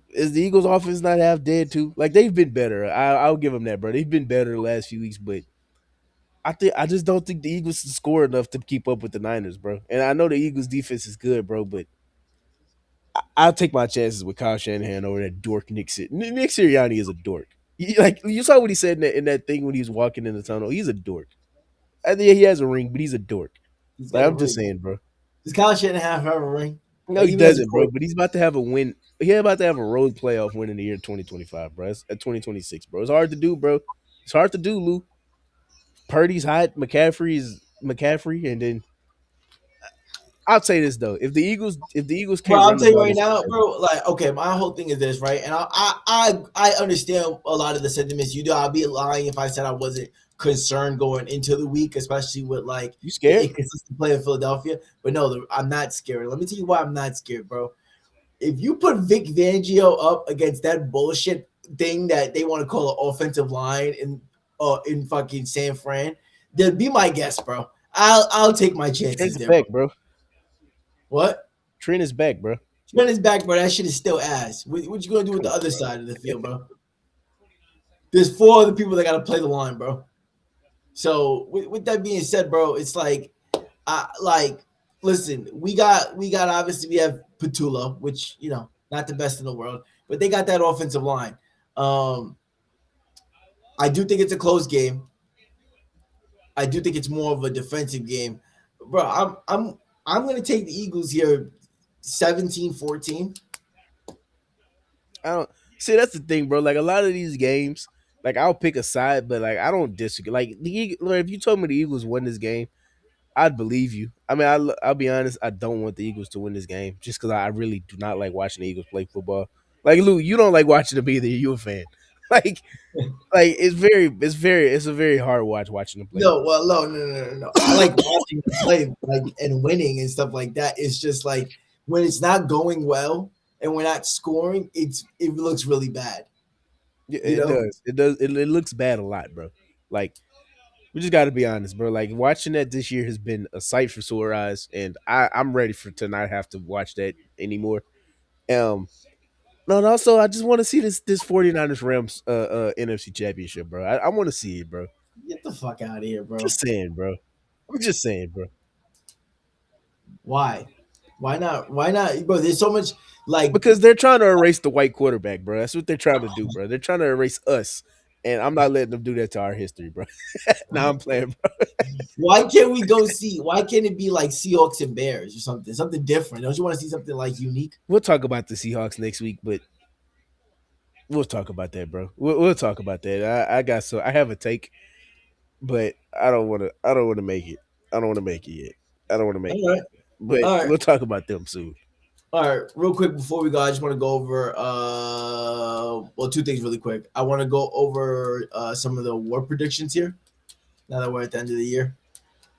Is the Eagles' offense not half dead too? Like they've been better. I'll give them that, bro. They've been better the last few weeks, but I just don't think the Eagles can score enough to keep up with the Niners, bro. And I know the Eagles' defense is good, bro, but I'll take my chances with Kyle Shanahan over that dork Nick Nick Sirianni is a dork. Like you saw what he said in that thing when he was walking in the tunnel. He's a dork. I think he has a ring, but he's a dork. He's Like got a I'm just ring. saying, bro. Does Kyle Shanahan have a ring? No, Like he even as a doesn't, bro. coach, But he's about to have a win. He's about to have a road playoff win in the year 2025, bro. It's at 2026, bro. It's hard to do, bro. It's hard to do, Lou. Purdy's hot. McCaffrey's McCaffrey, and then I'll say this though: if the Eagles bro, can't I'm run the telling you ball right this now, season, bro. Like, okay, my whole thing is this, right? And I understand a lot of the sentiments you do. I'd be lying if I said I wasn't concerned going into the week, especially with like you the scared? inconsistent play of Philadelphia. But no, I'm not scared. Let me tell you why I'm not scared, bro. If you put Vic Fangio up against that bullshit thing that they want to call an offensive line in fucking San Fran, then be my guest, bro. I'll take my Trent chances is there, bro. back, bro. What? Trent is back, bro. Trent is back, bro. That shit is still ass. What you gonna do with Come the on, other bro. side of the field, bro? There's four other people that gotta play the line, bro. So with that being said, bro, it's like like listen, we got obviously we have Petula, which not the best in the world, but they got that offensive line. Um, I do think it's a close game. I do think it's more of a defensive game, bro. I'm gonna take the Eagles here, 17-14. I don't see. That's the thing, bro. Like a lot of these games, like I'll pick a side, but like I don't disagree. Like like, if you told me the Eagles won this game, I'd believe you. I mean, I'll be honest. I don't want the Eagles to win this game just because I really do not like watching the Eagles play football. Like Lou, you don't like watching them either. You a fan? Like, like it's a very hard watching them play No, football. well, no. I like watching them play, like and winning and stuff like that. It's just like when it's not going well and we're not scoring, it looks really bad. Yeah, You it know? does. It does. It looks bad a lot, bro. Like we just got to be honest, bro. Like watching that this year has been a sight for sore eyes, and I'm ready for to not have to watch that anymore. Um, no, and also I just want to see this 49ers Rams NFC Championship, bro. I want to see it, bro. Get the fuck out of here, bro. Just saying, bro. I'm just saying, bro. Why? Why not? Why not, bro? There's so much like Because they're trying to erase the white quarterback, bro. That's what they're trying to do, bro. They're trying to erase us, and I'm not letting them do that to our history, bro. Now I'm playing, bro. why can't we go see? Why can't it be like Seahawks and Bears or something? Something different. Don't you want to see something like unique? We'll talk about the Seahawks next week, but we'll talk about that, bro. We'll talk about that. I have a take, but I don't want to. I don't want to make it. I don't want to make it yet. I don't want to make All it right. yet. But All right. we'll talk about them soon. All right, real quick before we go, I just want to go over well, two things really quick. I want to go over some of the award predictions here. Now that we're at the end of the year,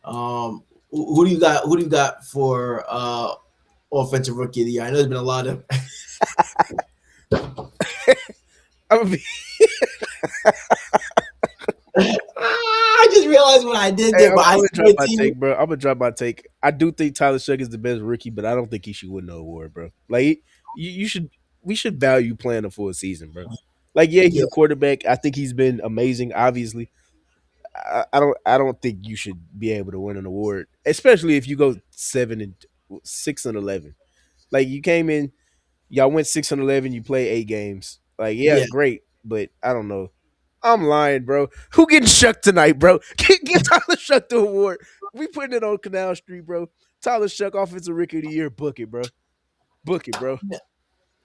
who do you got? Who do you got for offensive rookie of the year? I know there's been a lot of. I'm gonna be, I just realized what I did hey, there, but I I'm gonna see drop my my team. take, bro. I'm gonna drop my take. I do think Tyler Shuck is the best rookie, but I don't think he should win the award, bro. Like you should, we should value playing a full season, bro. Like yeah, he's Yeah, a quarterback. I think he's been amazing. Obviously, I don't think you should be able to win an award, especially if you go 6-11. Like you came in, y'all went 6-11. You play 8 games. Like yeah, yeah. great, but I don't know. I'm lying, bro. Who getting shucked tonight, bro? Get Tyler Shuck the award. We putting it on Canal Street, bro. Tyler Shuck, offensive rookie of the year. Book it, bro. Book it, bro.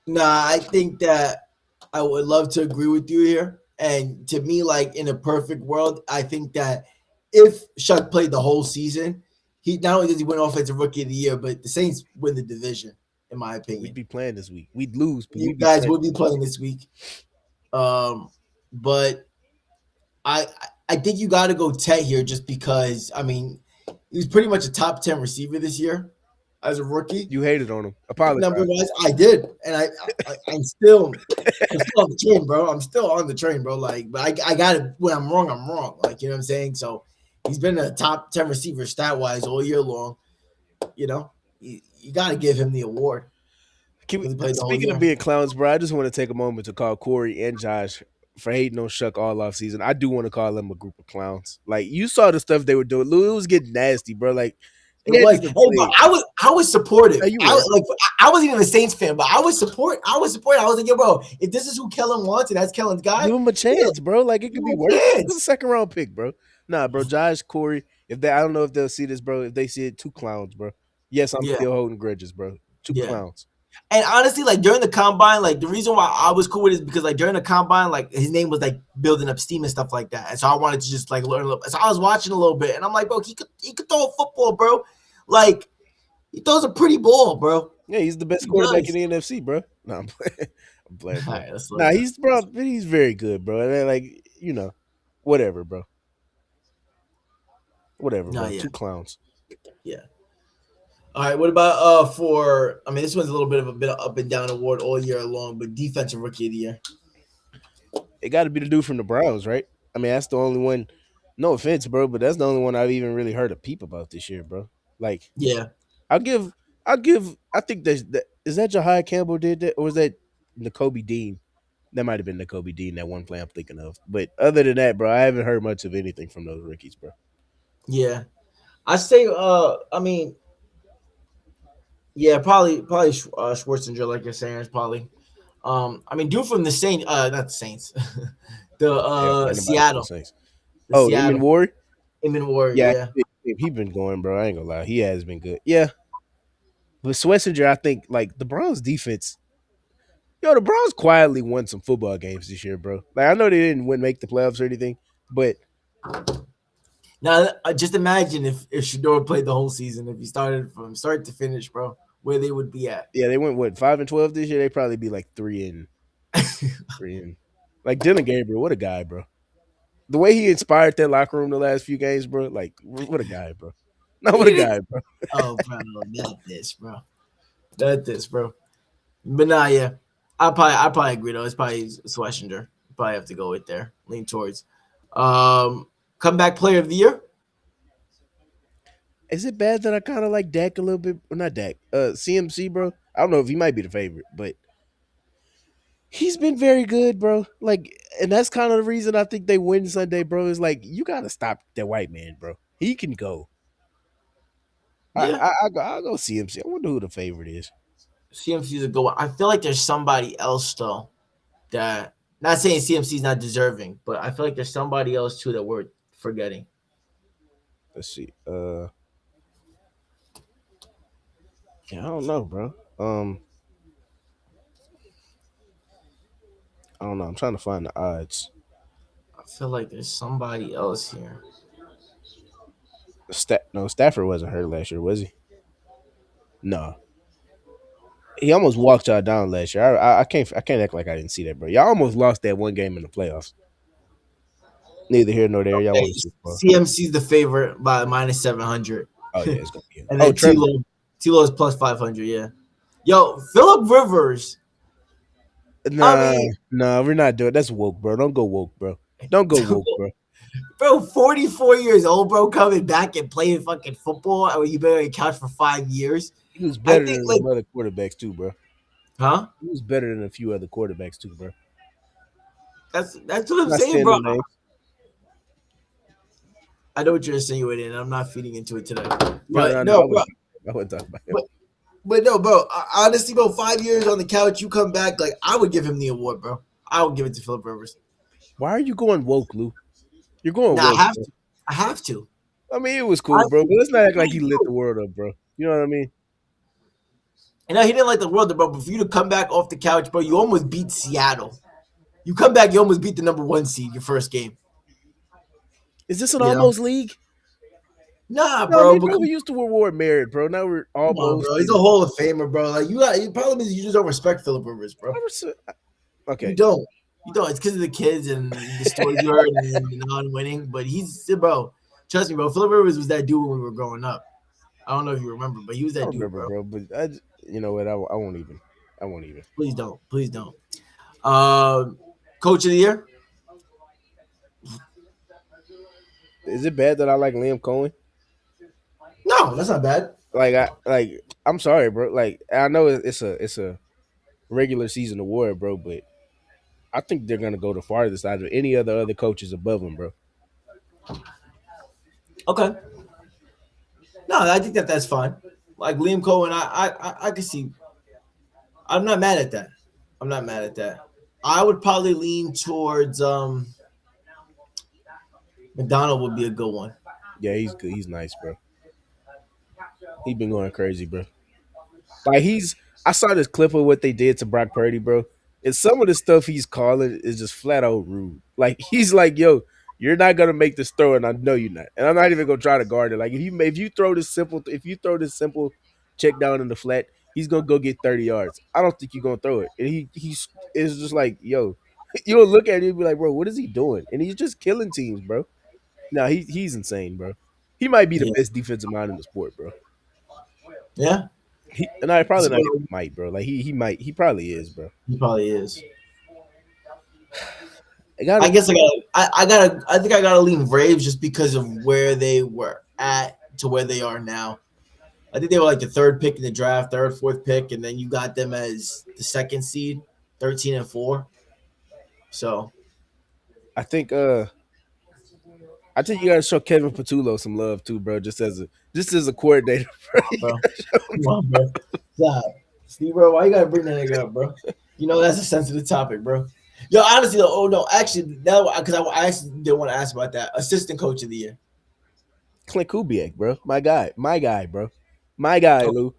Nah, I think that I would love to agree with you here. And to me, like in a perfect world, I think that if Shuck played the whole season, he not only does he win offensive rookie of the year, but the Saints win the division, in my We'd opinion. be playing this week. We'd lose, but You we'd be guys playing will this be playing this week. But I I think you got to go Tet here just because I mean he was pretty much a top 10 receiver this year as a week. rookie. You hated on him. Apologize. Number wise, I did, and I'm still on the train, bro. I'm still on the train, bro. Like, but I got it. When I'm wrong, I'm wrong. Like, you know what I'm saying? So he's been a top 10 receiver stat wise all year long. You know, you got to give him the award. Can because he played the whole speaking of year. being clowns, bro, I just want to take a moment to call Corey and Josh for hating on Shuck all off season. I do want to call them a group of clowns. Like you saw the stuff they were doing. Lou, it was getting nasty, bro. Like It they hadn't was. even Hey, but played. I was supportive. Yeah, you were. I wasn't even a Saints fan, but I was support. I was supportive. I was like, yo, bro, if this is who Kellen wants and that's Kellen's guy, Give him a yeah, chance, bro. Like it give could him be a worse. It was a chance. second round pick, bro. Nah, bro. Josh, Corey. If they, I don't know if they'll see this, bro. If they see it, two clowns, bro. Yes, I'm Yeah, still holding grudges, bro. Two yeah. clowns. And honestly, like during the combine, like the reason why I was cool with it is because like during the combine, like his name was like building up steam and stuff like that. And so I wanted to just like learn a little. So I was watching a little bit, and I'm like, bro, he could throw a football, bro. Like he throws a pretty ball, bro. Yeah, he's the best He quarterback in does. the NFC, bro. No, I'm playing, I'm playing, All bro. right, let's slow Nah, down. he's bro. He's very good, bro. And then, like whatever, bro. Whatever, No, bro. yeah, Two clowns. yeah. All right, what about for? I mean, this one's a little bit of up and down award all year long, but defensive rookie of the year. It got to be the dude from the Browns, right? I mean, that's the only one. No offense, bro, but that's the only one I've even really heard a peep about this year, bro. Like, Yeah, I'll give, I'll give. I think that is that Jahai Campbell did that, or was that N'Kobe Dean? That might have been N'Kobe Dean. That one play I'm thinking of. But other than that, bro, I haven't heard much of anything from those rookies, bro. yeah. I say, I mean, yeah, probably Schwarzenegger, like you're saying, is probably. I mean, dude from the Saints, not the Saints, the Yeah, ain't nobody from the Seattle, Saints. the Oh, Eamon Seattle, Ward. Eamon Ward, Yeah, yeah, he been going, bro. I ain't gonna lie, he has been good. Yeah, but Schlesinger, I think like the Browns defense. Yo, the Browns quietly won some football games this year, bro. Like I know they didn't win make the playoffs or anything, but Now, just imagine if Shador played the whole season, if he started from start to finish, bro, where they would be at. yeah, they went what 5-12 this year. They probably be like 3-3. Like Dylan Gabriel, what a guy, bro. The way he inspired that locker room the last few games, bro. Like what a guy, bro. No, what a guy, bro. Oh, bro, not this, bro. Not this, bro. But nah, yeah, I probably agree though. It's probably Schlesinger. Probably have to go with there. Lean towards. Comeback player of the year. Is it bad that I kind of like Dak a little bit? Or not Dak. CMC, bro. I don't know if he might be the favorite, but he's been very good, bro. Like, and that's kind of the reason I think they win Sunday, bro. Is like you gotta stop that white man, bro. He can go. Yeah, I'll go CMC. I wonder who the favorite is. CMC is a good one. I feel like there's somebody else though that. Not saying CMC is not deserving, but I feel like there's somebody else too that we're forgetting. Let's see. Yeah, I don't know, bro. I don't know. I'm trying to find the odds. I feel like there's somebody else here. No, Stafford wasn't hurt last year, was he? No, he almost walked y'all down last year. I can't act like I didn't see that, bro. Y'all almost lost that one game in the playoffs. Neither here nor there. Y'all Okay, won the Super Bowl. CMC's the favorite by minus 700, Oh yeah, it's gonna be him. and Oh, then Trevor. Tilo is plus 500. Yeah, yo, Philip Rivers. I Nah, mean, nah, we're not doing. That's woke, bro. Don't go woke, bro. Don't go woke, bro. bro, 44 years old, bro, coming back and playing fucking football. I mean, you been on the couch for 5 years. He was I better think than like, some other quarterbacks too, bro. huh? He was better than a few other quarterbacks too, bro. That's what I'm Not saying, saying bro. no names. I know what you're insinuating, and I'm not feeding into it today. No, But no, no. no, bro. I wouldn't talk about him. But, but no, bro. Honestly, bro, 5 years on the couch, you come back. Like I would give him the award, bro. I would give it to Philip Rivers. Why are you going woke, Lou? You're going Now I woke, have bro. to. I have to. I mean, it was I cool, have bro. to. But let's not act like he Please lit do. the world up, bro. You know what I mean? And now he didn't like the world, bro. But for you to come back off the couch, bro, you almost beat Seattle. You come back, you almost beat the number one seed your first game. Is this an You know? almost league? Nah, No, bro. we used to reward merit, bro. Now we're Come on, almost. bro. He's a Hall of Famer, bro. Like you got. The problem is you just don't respect Philip Rivers, bro. You Okay. don't. You don't. It's because of the kids and the stories you heard and the non-winning. But he's, bro. Trust me, bro. Philip Rivers was that dude when we were growing up. I don't know if you remember, but he was I that dude, remember, bro. bro. But you know what? I won't even. I won't even. Please don't. Please don't. Coach of the year? Is it bad that I like Liam Cohen? No, that's not bad. I'm sorry, bro. Like I know it's a regular season award, bro. But I think they're gonna go the farthest out of any other coaches above him, bro. Okay. No, I think that's fine. Like Liam Cohen, I can see. I'm not mad at that. I'm not mad at that. I would probably lean towards McDonald would be a good one. Yeah, he's good. He's nice, bro. He been going crazy, bro. Like I saw this clip of what they did to Brock Purdy, bro. And some of the stuff he's calling is just flat out rude. Like he's like, "Yo, you're not gonna make this throw, and I know you're not, and I'm not even gonna try to guard it. Like if you throw this simple check down in the flat, he's gonna go get 30 yards. I don't think you're gonna throw it." And he's it's just like, "Yo, you'll look at it and be like, bro, what is he doing?" And he's just killing teams, bro. No, he's insane, bro. He might be the Yeah, best defensive mind in the sport, bro. yeah. And I That's probably a not good even one. might, bro. Like he probably is, bro. He probably is. I got I it. guess I think I gotta lean Braves just because of where they were at to where they are now. I think they were like the third pick in the draft, third, fourth pick, and then you got them as the second seed, 13-4. So I think I think you gotta show Kevin Patullo some love too, bro. Just as a coordinator, bro. come on, bro. Come on, bro. Stop. Steve, bro, why you gotta bring that nigga up, bro? You know that's a sensitive topic, bro. Yo, honestly, oh no, actually, now because I actually didn't want to ask about that. Assistant coach of the year. Clint Kubiak, bro. My guy, bro. My guy, Okay. Lou.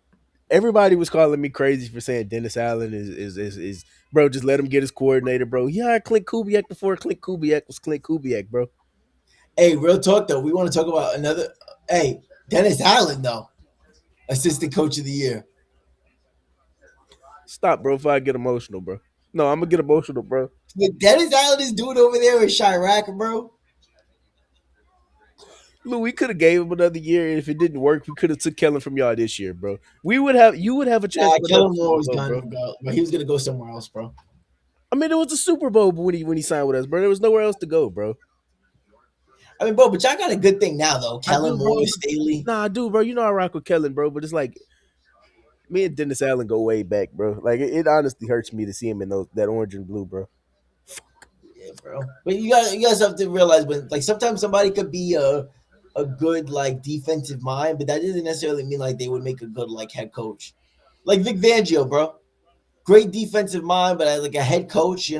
Everybody was calling me crazy for saying Dennis Allen is bro. Just let him get his coordinator, bro. He hired Clint Kubiak before Clint Kubiak was Clint Kubiak, bro. Hey, real talk though, we want to talk about another. Hey, Dennis Allen though, assistant coach of the year. Stop, bro. If I get emotional, bro. No, I'm gonna get emotional, bro. What Dennis Allen is doing over there with Chirac, bro. Lou, we could have gave him another year. If it didn't work, we could have took Kellen from y'all this year, bro. You would have a chance Nah, for another Kellen Moore Super was Bowl, gone, bro. but he was gonna go somewhere else, bro. I mean, it was a Super Bowl when he signed with us, bro. There was nowhere else to go, bro. I mean, bro, but y'all got a good thing now though. I Kellen do, bro. Moore, Staley. Nah, I do, bro. You know I rock with Kellen, bro. But it's like me and Dennis Allen go way back, bro. Like it honestly hurts me to see him in that orange and blue, bro. Yeah, bro. But you guys have to realize when like sometimes somebody could be a good like defensive mind, but that doesn't necessarily mean like they would make a good like head coach. Like Vic Fangio, bro. Great defensive mind, but as like a head coach, it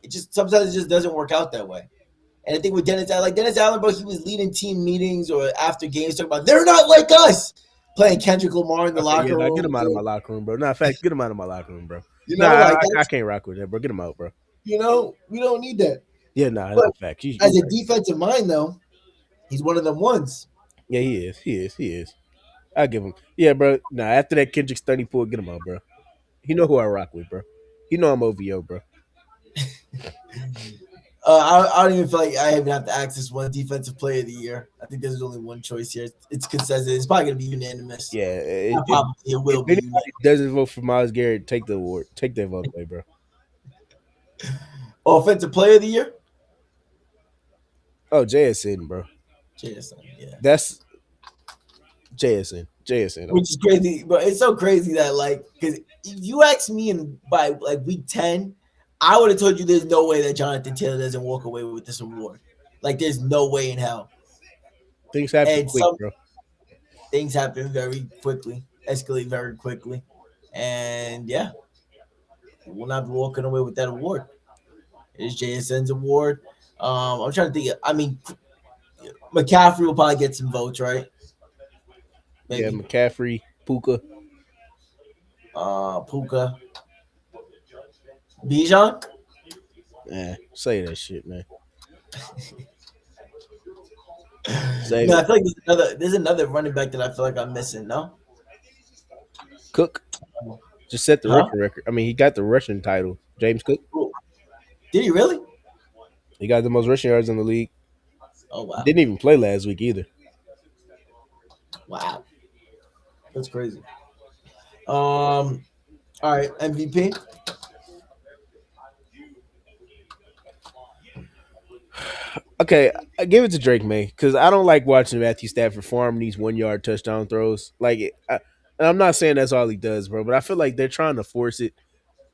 just sometimes it just doesn't work out that way. And I think with Dennis Allen, bro, he was leading team meetings or after games talking about they're not like us, playing Kendrick Lamar in the Okay, yeah, locker now get room. him out of my locker room, bro. Nah, in fact, get him out of my locker room, bro. Nah, Like I that's can't rock with that, bro. Get him out, bro. we don't need that. Yeah, nah, But in fact, you as a right. defensive mind, though, he's one of them ones. Yeah, he is. He is. I give him. Yeah, bro. Nah, after that Kendrick Stunny pull, get him out, bro. He know who I rock with, bro. He know I'm OVO, bro. I don't even feel like I even have to ask this one defensive player of the year. I think there's only one choice here. It's consensus. It's probably gonna be unanimous. Yeah, Not probably it if will be anybody unanimous. doesn't vote for Miles Garrett, take the award. Take that vote away, bro. Offensive player of the year. Oh, JSN, bro. JSN, yeah. That's JSN. JSN. Which is crazy, but it's so crazy that like because if you asked me in by like week 10, I would have told you there's no way that Jonathan Taylor doesn't walk away with this award. Like there's no way in hell. Things happen And quick, some bro. things happen very quickly, escalate very quickly, and yeah, we'll not be walking away with that award. It's JSN's award. I'm trying to think. I mean, McCaffrey will probably get some votes, right? Yeah, Maybe. McCaffrey, Puka. Puka, Bijan. Say that shit, man. Save No, it. I feel like there's another running back that I feel like I'm missing. No, Cook just set the huh? rushing record. I mean, he got the rushing title. James Cook. Who? Did he really? He got the most rushing yards in the league. Oh He wow, didn't even play last week either. wow, that's crazy. All right, MVP. Okay, I give it to Drake May because I don't like watching Matthew Stafford farm these 1 yard touchdown throws. And I'm not saying that's all he does, bro, but I feel like they're trying to force it.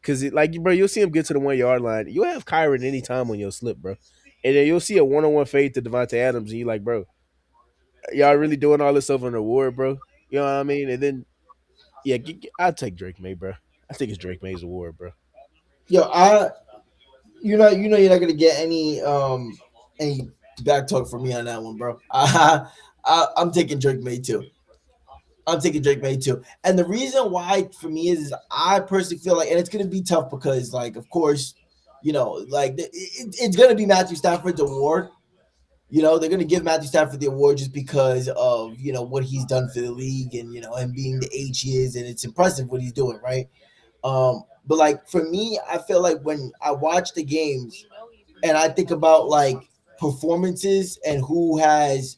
Cause like bro, you'll see him get to the 1 yard line. You'll have Kyron anytime on your slip, bro. And then you'll see a one-on-one fade to Devontae Adams, and you're like, bro, y'all really doing all this over an award, bro? You know what I mean? And then yeah, I'll take Drake May, bro. I think it's Drake May's award, bro. Yo, you're not gonna get any back talk from me on that one, bro. I'm taking Drake May too. I'm taking Drake May too. And the reason why for me is I personally feel like, and it's gonna be tough because, like, of course, like it's gonna be Matthew Stafford's award. They're gonna give Matthew Stafford the award just because of what he's done for the league and him being the age he is, and it's impressive what he's doing, right? But like for me, I feel like when I watch the games and I think about like performances and who has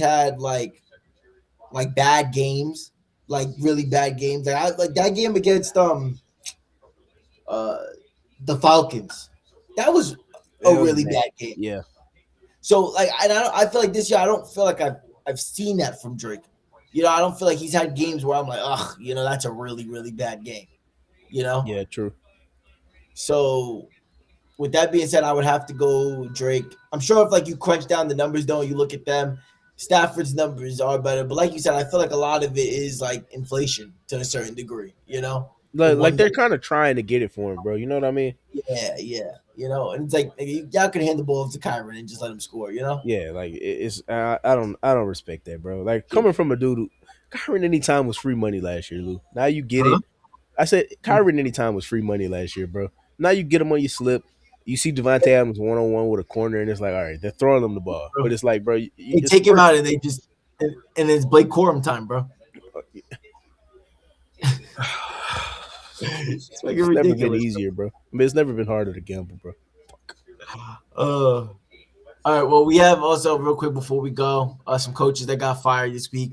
had like bad games, like really bad games. Like that game against uh the Falcons. That was a It was really bad. bad game. Yeah, So like I feel like this year I don't feel like I've seen that from Drake. I don't feel like he's had games where I'm like, ugh, that's a really, really bad game. You know? yeah, true. So with that being said, I would have to go Drake. I'm sure if like you crunch down the numbers though, you look at them, Stafford's numbers are better. But like you said, I feel like a lot of it is like inflation to a certain degree, The Like one they're guy, kind of trying to get it for him, bro. You know what I mean? yeah, yeah. And it's like y'all could hand the ball to Kyron and just let him score. Yeah, like it's I don't respect that, bro. Like Yeah. coming from a dude who Kyron anytime was free money last year, Lou. Now you get Huh? it. I said Kyron anytime was free money last year, bro. Now you get him on your slip. You see Devontae Adams 1-on-1 with a corner, and it's like, all right, they're throwing him the ball, but it's like, bro, They it's take him first. out and they just and it's Blake Corum time, bro. It's fucking It's never been ridiculous. easier, bro. I mean, it's never been harder to gamble, bro. All right. Well, we have also real quick before we go, some coaches that got fired this week.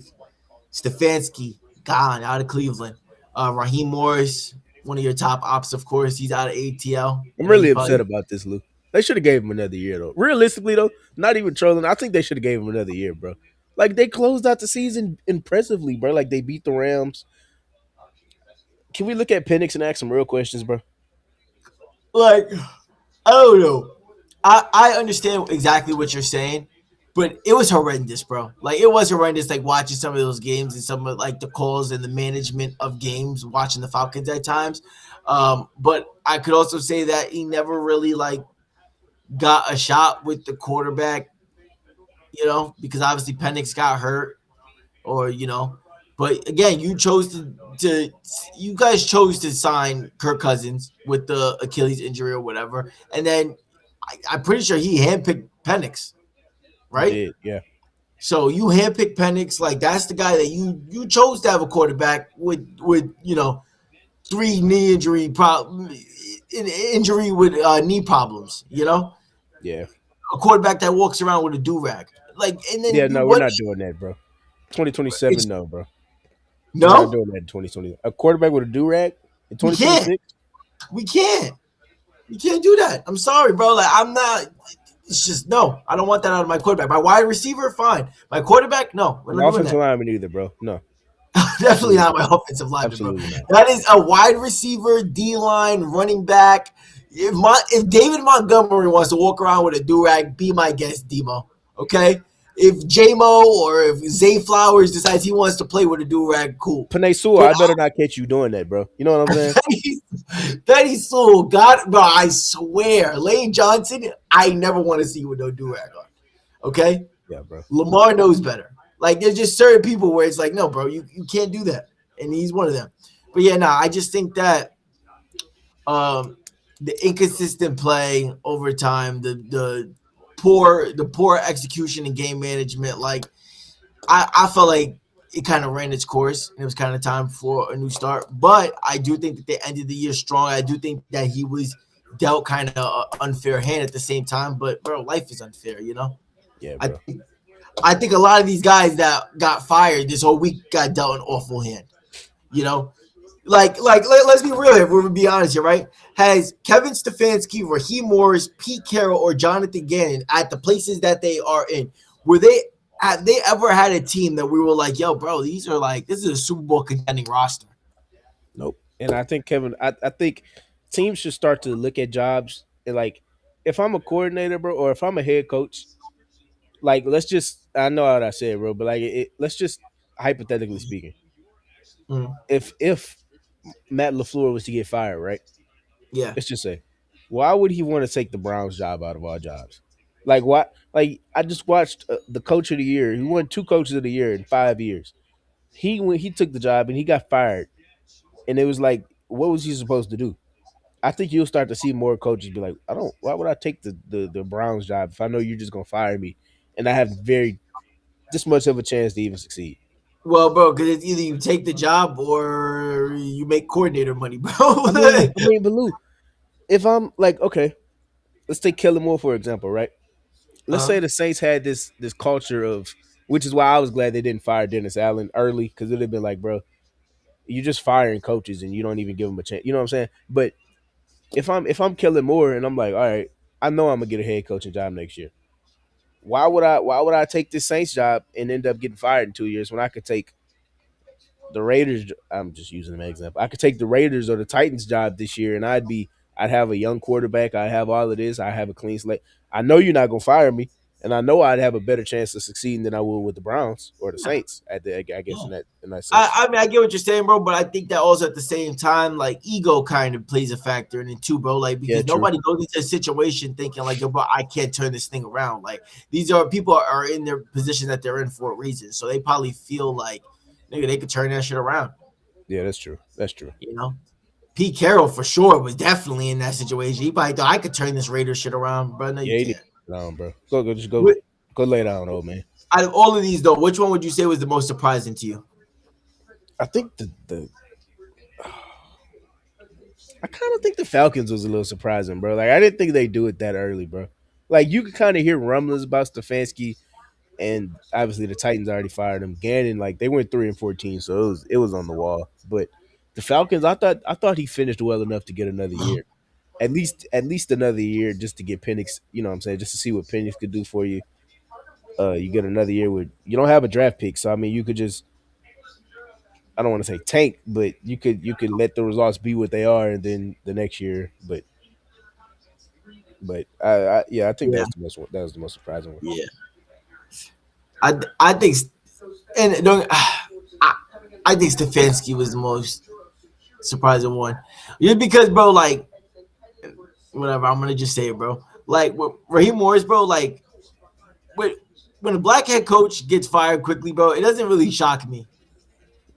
Stefanski gone out of Cleveland. Raheem Morris, one of your top ops, of course, he's out of ATL. I'm He really upset probably about this, Lou. They should have gave him another year, though. Realistically, though, not even trolling. I think they should have gave him another year, bro. Like they closed out the season impressively, bro. Like they beat the Rams. Can we look at Penix and ask some real questions, bro? like I don't know. I understand exactly what you're saying, but it was horrendous, bro. Like it was horrendous. Like watching some of those games and some of like the calls and the management of games, watching the Falcons at times. But I could also say that he never really like got a shot with the quarterback, because obviously Penix got hurt, or But again, you guys chose to sign Kirk Cousins with the Achilles injury or whatever, and then I'm pretty sure he handpicked Penix, He right? did, yeah, So you handpicked Penix, like that's the guy that you chose to have a quarterback with three knee injury with knee problems, yeah, a quarterback that walks around with a do rag, like, and then yeah. you No, we're what? not doing that, bro. 2027, It's no, bro. We're not no, doing that in 2020. A quarterback with a do rag in we can't, 2026? we can't, we can't do that. I'm sorry, bro. Like I'm not. It's just no. I don't want that out of my quarterback. My wide receiver, fine. My quarterback, no. We're An not doing offensive that. lineman either, bro. No, Definitely absolutely not not. my offensive lineman, bro. Absolutely not. That is a wide receiver, D line, running back. If David Montgomery wants to walk around with a durag, be my guest, Demo. Okay. If JMO or if Zay Flowers decides he wants to play with a durag, cool. Panay Sewell, But I better not catch you doing that, bro. You know what I'm saying? Betty Sewell, God, bro, I swear, Lane Johnson, I never want to see you with no durag on. Okay. Yeah, bro. Lamar knows better. Like there's just certain people where it's like, no, bro, you can't do that, and he's one of them. But yeah, no, I just think that um, the inconsistent play over time, the poor execution and game management, like I felt like it kind of ran its course, and it was kind of time for a new start. But I do think that they ended the year strong. I do think that he was dealt kind of an unfair hand at the same time. But bro, life is unfair. Yeah, I bro. I think a lot of these guys that got fired this whole week got dealt an awful hand. You know, let's be real here. If we're gonna be honest here, right? Has Kevin Stefanski, Raheem Morris, Pete Carroll, or Jonathan Gannon at the places that they are in, were they have they ever had a team that we were like, yo, bro, this is a Super Bowl contending roster? Nope. And I think Kevin, I think teams should start to look at jobs and like, if I'm a coordinator, bro, or if I'm a head coach, like let's just, I know what I said, bro, but like let's just hypothetically speaking, Mm, if Matt LaFleur was to get fired, right? yeah. Let's just say, why would he want to take the Browns job out of all jobs? Like what? Like I just watched the coach of the year. He won two coaches of the year in 5 years. He took the job and he got fired, and it was like, what was he supposed to do? I think you'll start to see more coaches be like, I don't. Why would I take the Browns job if I know you're just gonna fire me, and I have very this much of a chance to even succeed? Well, bro, because it's either you take the job or you make coordinator money, bro. But Lou, if I'm like, okay, let's take Kellen Moore for example, right? Let's uh, say the Saints had this culture of, which is why I was glad they didn't fire Dennis Allen early, because it'd have been like, bro, you're just firing coaches and you don't even give them a chance. You know what I'm saying? But if I'm Kellen Moore and I'm like, all right, I know I'm gonna get a head coaching job next year. Why would I take this Saints job and end up getting fired in 2 years when I could take the Raiders? I'm just using an example. I could take the Raiders or the Titans job this year, and I'd have a young quarterback. I have all of this. I have a clean slate. I know you're not gonna fire me, and I know I'd have a better chance of succeeding than I would with the Browns or the Saints. I guess in that sense. I mean, I get what you're saying, bro, but I think that also at the same time, like ego kind of plays a factor in it too, bro. Like Yeah, because true. nobody goes into a situation thinking like, yo, bro, I can't turn this thing around. Like these are people are in their position that they're in for a reason, so they probably feel like, nigga, they could turn that shit around. Yeah, that's true. That's true. You know, Pete Carroll for sure was definitely in that situation. He probably thought I could turn this Raiders shit around, but no, you Yeah, he did. can't. Down, bro. Go, just go, Wh- go lay down, old man. Out of all of these, though, which one would you say was the most surprising to you? I think the I kind of think the Falcons was a little surprising, bro. Like I didn't think they'd do it that early, bro. Like you could kind of hear rumblings about Stefanski, and obviously the Titans already fired him. Gannon, like they went 3-14, so it was on the wall. But the Falcons, I thought he finished well enough to get another year, at least another year, just to get Penix. You know what I'm saying, just to see what Penix could do for you. You get another year with, you don't have a draft pick, so I mean you could just, I don't want to say tank, but you could let the results be what they are, and then the next year. But yeah, I think Yeah, that was the most surprising one. yeah. I think and don't I think Stefanski was the most surprising one, just because, bro. Like whatever, I'm gonna just say it, bro. Like with Raheem Morris, bro. Like when when a black head coach gets fired quickly, bro, it doesn't really shock me.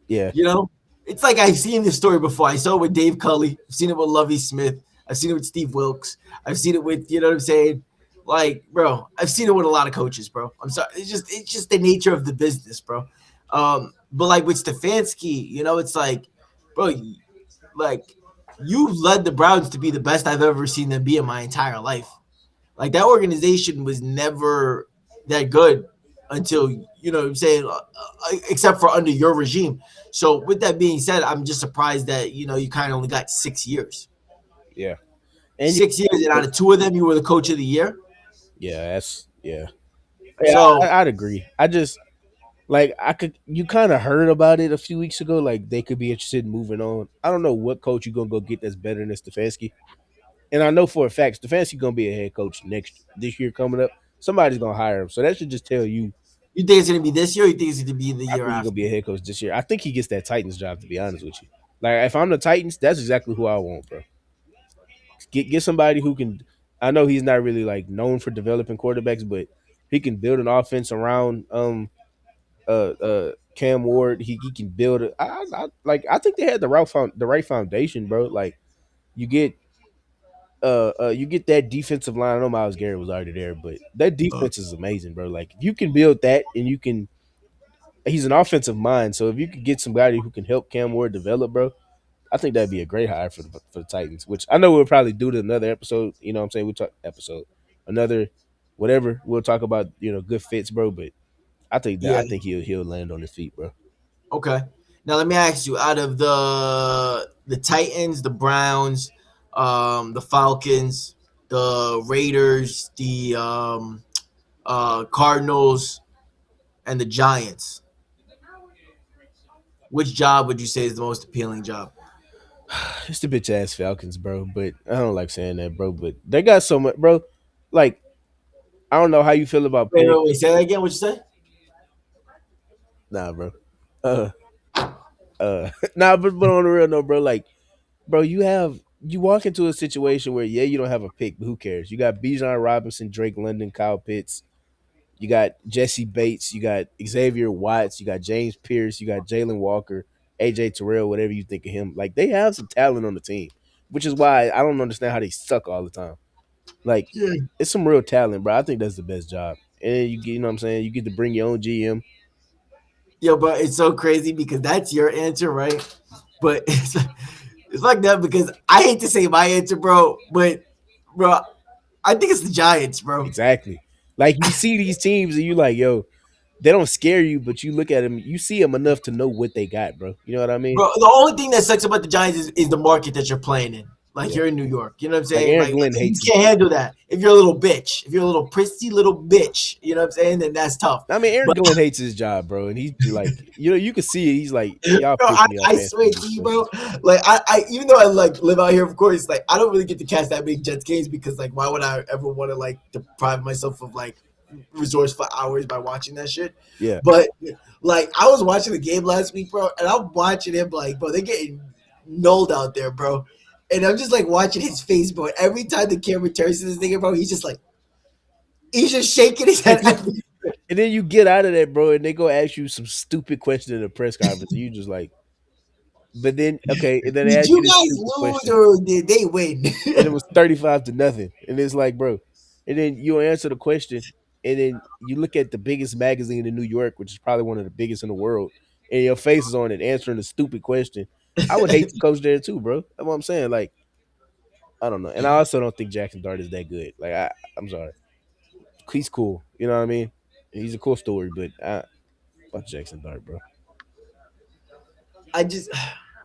Yeah, You know, it's like I've seen this story before. I saw it with Dave Cully. I've seen it with Lovey Smith. I've seen it with Steve Wilkes. I've seen it with, you know what I'm saying? Like, bro, I've seen it with a lot of coaches, bro. I'm sorry. It's just the nature of the business, bro. But like with Stefanski, you know, it's like, bro, like you led the Browns to be the best I've ever seen them be in my entire life. Like that organization was never that good until, you know what I'm saying, except for under your regime. So with that being said, I'm just surprised that, you know, you kind of only got 6 years. yeah, and 6 years, and out of two of them, you were the coach of the year. yeah, yeah. So I'd agree. I just, like, you kind of heard about it a few weeks ago. Like they could be interested in moving on. I don't know what coach you're gonna go get that's better than Stefanski. And I know for a fact Stefanski gonna be a head coach this year coming up. Somebody's gonna hire him, so that should just tell you. you think it's going to be this year, or you think it's going to be the I year think he's gonna after? be a head coach this year. I think he gets that Titans job. To be honest with you, like if I'm the Titans, that's exactly who I want, bro. Get somebody who can. I know he's not really like known for developing quarterbacks, but he can build an offense around Cam Ward. He can build it. I think they had the right foundation, bro. Like you get you get that defensive line. I know Miles Garrett was already there, but that defense is amazing, bro. Like if you can build that, and you can, he's an offensive mind. So if you could get somebody who can help Cam Ward develop, bro, I think that'd be a great hire for the Titans. Which I know we'll probably do to another episode. You know what I'm saying? We talk episode another whatever. We'll talk about, good fits, bro. But I Yeah. think he'll land on his feet, bro. Okay. Now let me ask you: out of the Titans, the Browns, the Falcons, the Raiders, the Cardinals, and the Giants, which job would you say is the most appealing job? It's the bitch ass Falcons, bro. But I don't like saying that, bro. But they got so much, bro. Like I don't know how you feel about Wait, paying. wait, wait. Say that again. What you say? Nah, bro. Uh, nah, but on the real note, bro. Like, bro, you walk into a situation where you don't have a pick, but who cares? You got Bijan Robinson, Drake London, Kyle Pitts. You got Jesse Bates. You got Xavier Watts. You got James Pierce. You got Jalen Walker, AJ Terrell, whatever you think of him. Like they have some talent on the team, which is why I don't understand how they suck all the time. Like Yeah. it's some real talent, bro. I think that's the best job. And you know what I'm saying? You get to bring your own GM. Yo, but it's so crazy because that's your answer, right? But it's like that because I hate to say my answer, bro. But bro, I think it's the Giants, bro. Exactly. Like you see these teams and you like, yo, they don't scare you, but you look at them, you see them enough to know what they got, bro. You know what I mean? Bro, the only thing that sucks about the Giants is the market that you're playing in. Like Yeah. you're in New York, you know what I'm Like saying? Aaron Like Glenn you hates his can't job. handle that. If you're a little bitch, if you're a little prissy little bitch, you know what I'm saying? Then that's tough. I mean, Aaron But Glenn hates his job, bro, and he's like, you can see it. He's like, bro, y'all piss me off I fancy swear to Football you, stuff. bro. Like I even though I like live out here, of course, like I don't really get to catch that many Jets games because like why would I ever want to like deprive myself of like resourceful hours by watching that shit? Yeah, But like I was watching the game last week, bro, and I'm watching him like, bro, they're getting nulled out there, bro. And I'm just like watching his face, bro. Every time the camera turns to this nigga, bro, he's just shaking his and head then at me. you get out of that, bro, and they go ask you some stupid question in a press conference, and you just like, but then okay, and then they Did ask you you this guys stupid lose question, or did they win? and it was 35-0, and it's like, bro, and then you answer the question, and then you look at the biggest magazine in New York, which is probably one of the biggest in the world, and your face is on it answering a stupid question. I would hate to coach there too, bro. That's what I'm saying. Like, I don't know, and I also don't think Jackson Dart is that good. Like, I'm sorry, he's cool. You know what I mean? He's a cool story, but fuck Jackson Dart, bro. I just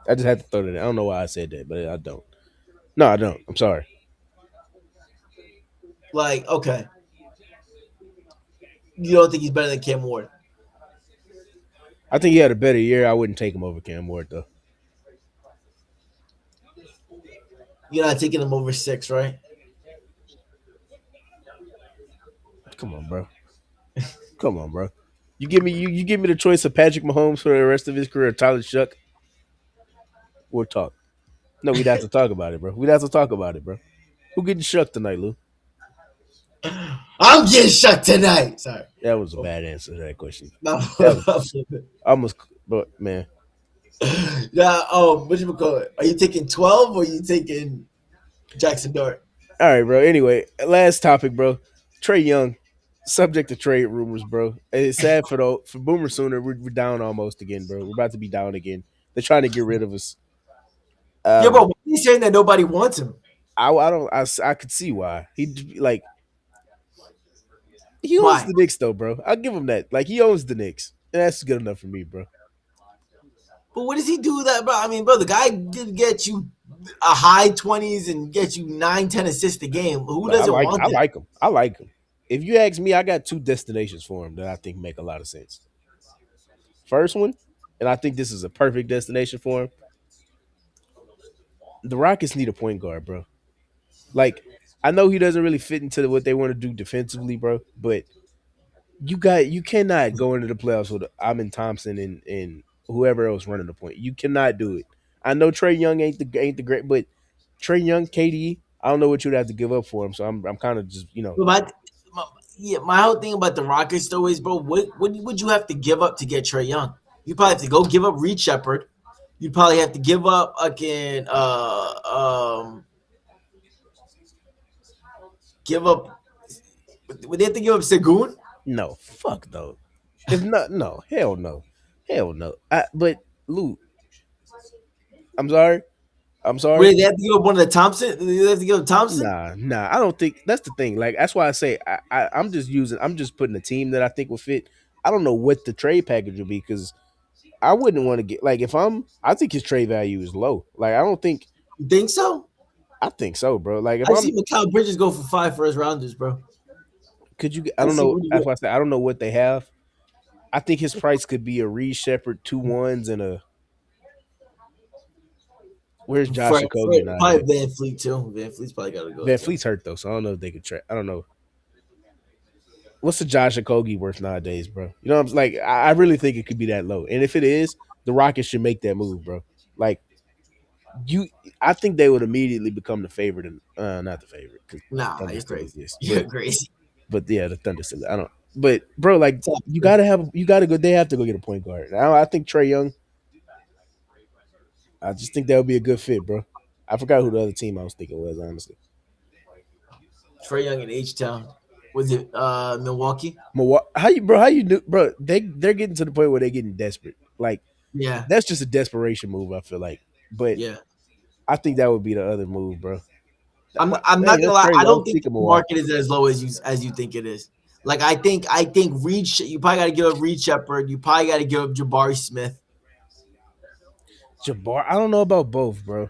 I just had to throw that in. I don't know why I said that, but I don't. No, I don't. I'm sorry. like okay. You don't think he's better than Cam Ward? I think he had a better year. I wouldn't take him over Cam Ward though. You're not taking him over 6, right? Come on, bro. Come on, bro. You give me the choice of Patrick Mahomes for the rest of his career, Tyler Shuck. We'll talk. No, we'd have to talk about it, bro. We'd have to talk about it, bro. Who getting shucked tonight, Lou? I'm getting shut tonight. Sorry. That was a bad answer to that question. No, That was almost, but man. yeah. What you call it? Are you taking 12 or are you taking Jackson Dart? All right, bro. Anyway, last topic, bro. Trae Young, subject to trade rumors, bro. And it's sad for Boomer Sooner. We're down almost again, bro. We're about to be down again. They're trying to get rid of us. Yeah, Um, bro. Why are you saying that nobody wants him? I don't. I could see why he owns Why? the Knicks though, bro. I'll give him that. Like he owns the Knicks, and that's good enough for me, bro. But what does he do that, bro? I mean, bro, the guy did get you a high 20s and get you 9, 10 assists a game. Who Like doesn't want I that? like him. I like him. If you ask me, I got two destinations for him that I think make a lot of sense. First one, and I think this is a perfect destination for him. The Rockets need a point guard, bro. Like, I know he doesn't really fit into what they want to do defensively, bro. But you cannot go into the playoffs with Amin Thompson and whoever else running the point. You cannot do it. I know Trey Young ain't the great, but Trey Young, KD, I don't know what you'd have to give up for him. So I'm kind of just But my whole thing about the Rockets though is, bro, what would you have to give up to get Trey Young? You probably have to go give up Reed Shepard. You'd probably have to give up again. Give up. Would they have to give up Segun? no fuck no. If not, no hell no, hell no. But Lou, I'm sorry, I'm sorry. Would they have to give up one of the Thompson? They have to give up Thompson. Nah. I don't think that's the thing. Like that's why I say I'm just putting a team that I think will fit. I don't know what the trade package will be because I wouldn't want to get like if I think his trade value is low. Like I don't think You think so? I think so, bro. Like if I I'm see Mikal Bridges go for 5 first rounders, bro. could you I I don't see know. what you That's go. why I said I don't know what they have. I think his price could be a Reed Shepard 2 1s and a Where's For, Josh for Okogie probably nowadays? Van Fleet too. Van Fleet's probably got to go Van too. Fleet's hurt though, so I don't know if they could try. I don't know. What's the Josh Okogie worth nowadays, bro? You know, I'm like, I really think it could be that low. And if it is, the Rockets should make that move, bro. Like you, I think they would immediately become the favorite, and not the favorite because the Nah, Thunder you're still crazy. exist, You're crazy. but yeah, the Thunder still. I don't. But bro, like Top you three. gotta have, you gotta go. They have to go get a point guard. Now I think Trae Young. I just think that would be a good fit, bro. I forgot who the other team I was thinking was, honestly. Trae Young in H Town. Was it Milwaukee? Milwaukee, how you, bro? How you do, bro? They're getting to the point where they're getting desperate. Like Yeah, that's just a desperation move. I feel like, but yeah. I think that would be the other move, bro. I'm not Dang, gonna that's lie. I crazy. I was don't think thinking the market Milwaukee. is as low as you think it is. Like I think Reed. You probably got to give up Reed Shepard. You probably got to give up Jabari Smith. Jabbar, I don't know about both, bro.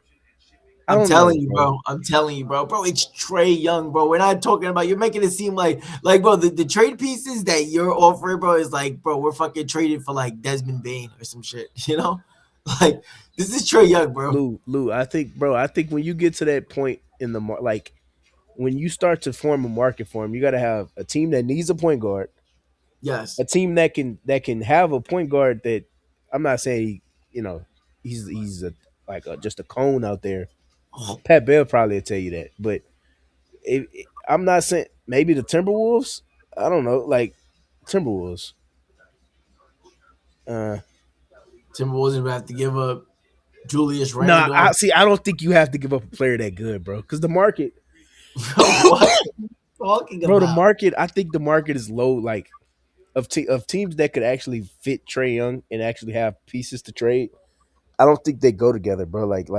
I I'm don't know, telling you, bro. bro. I'm telling you, bro. Bro, it's Trae Young, bro. We're not talking about. You're making it seem like, bro. The trade pieces that you're offering, bro, is like, bro, we're fucking trading for like Desmond Bain or some shit. You know, like this is Trae Young, bro. Lou, I think, bro. I think when you get to that point in the like when you start to form a market for him, you got to have a team that needs a point guard, Yes. a team that can have a point guard that I'm not saying you know he's a like just a cone out there. Pat Bell probably will tell you that, but I'm not saying maybe the Timberwolves. I don't know, like Timberwolves. Uh, Timberwolves gonna have to give up Julius nah, I Randle. see. I don't think you have to give up a player that good, bro. Because the market, Bro, what are you talking bro, the about? market. I think the market is low. Like of teams that could actually fit Trae Young and actually have pieces to trade. I don't think they go together, bro. Like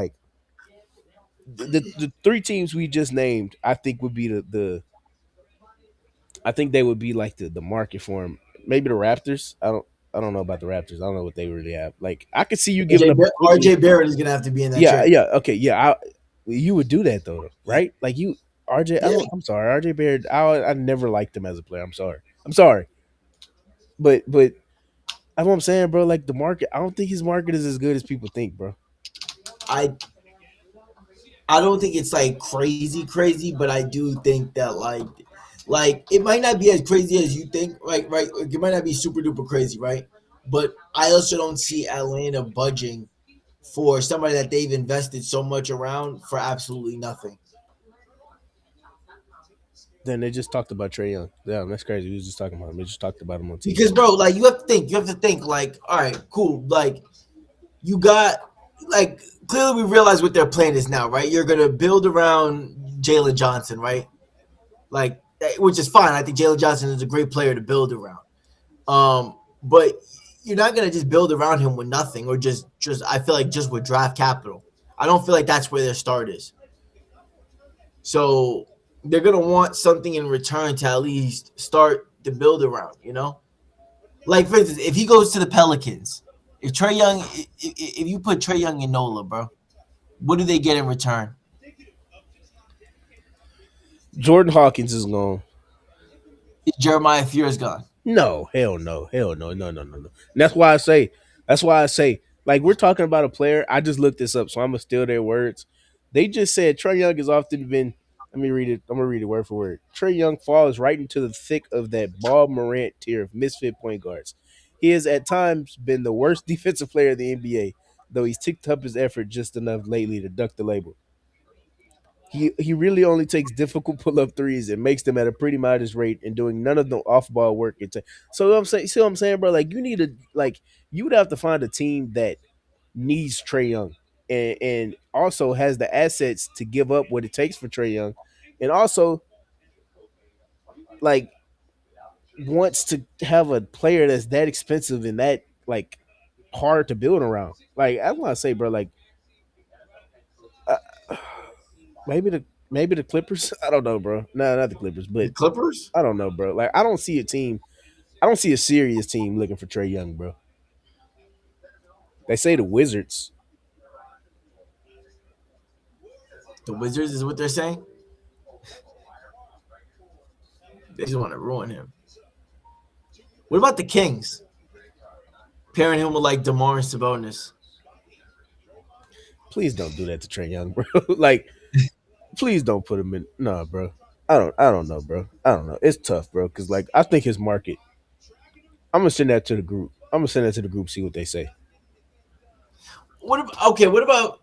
the three teams we just named, I think would be the I think they would be like the market for him. Maybe the Raptors. I don't know about the Raptors. I don't know what they really have. Like I could see you giving up a quickly. RJ Barrett is gonna have to be in that Yeah, trade. yeah, okay, yeah. You would do that though, right? Like you, RJ. I Yeah, don't. I'm sorry, RJ Barrett. I never liked him as a player. I'm sorry. I'm sorry, but that's what I'm saying, bro. Like the market. I don't think his market is as good as people think, bro. I I don't think it's like crazy, but I do think that like it might not be as crazy as you think, right? Like, it might not be super duper crazy, right? But I also don't see Atlanta budging for somebody that they've invested so much around for absolutely nothing. Then they just talked about Trey Young. Yeah, that's crazy. We was just talking about him. They just talked about him on TV. Because bro, like you have to think, like, all right, cool, like you got like clearly we realize what their plan is now, right? You're gonna build around Jalen Johnson, right? Like, which is fine. I think Jalen Johnson is a great player to build around. But you're not gonna just build around him with nothing, or just I feel like just with draft capital. I don't feel like that's where their start is. So they're gonna want something in return to at least start the build around. You know, like for instance, if he goes to the Pelicans, if Trae Young, if you put Trae Young in Nola, bro, what do they get in return? Jordan Hawkins is gone. Jeremiah Fears gone. No, hell no, hell no, no, no, no, no. And that's why I say, that's why I say, like we're talking about a player. I just looked this up, so I'm gonna steal their words. They just said Trey Young has often been. Let me read it. I'm gonna read it word for word. Trey Young falls right into the thick of that Ball Morant tier of misfit point guards. He has at times been the worst defensive player in the NBA, though he's ticked up his effort just enough lately to duck the label. He really only takes difficult pull up threes and makes them at a pretty modest rate and doing none of the off ball work. So I'm saying, see what I'm saying, bro? Like you need to like you would have to find a team that needs Trey Young and also has the assets to give up what it takes for Trey Young, and also like wants to have a player that's that expensive and that like hard to build around. Like I want to say, bro, like uh, maybe the Clippers. I don't know, bro. No, not the Clippers, The but Clippers, I don't know, bro. Like I don't see a team. I don't see a serious team looking for Trey Young, bro. They say the Wizards. the Wizards is what they're saying. They just want to ruin him. What about the Kings? Pairing him with like DeMar and Sabonis. please don't do that to Trey Young, bro. Like, please don't put him in. No, bro. I don't know, bro. I don't know. It's tough, bro. Because like, I think his market. I'm gonna send that to the group. I'm gonna send that to the group. See what they say. What about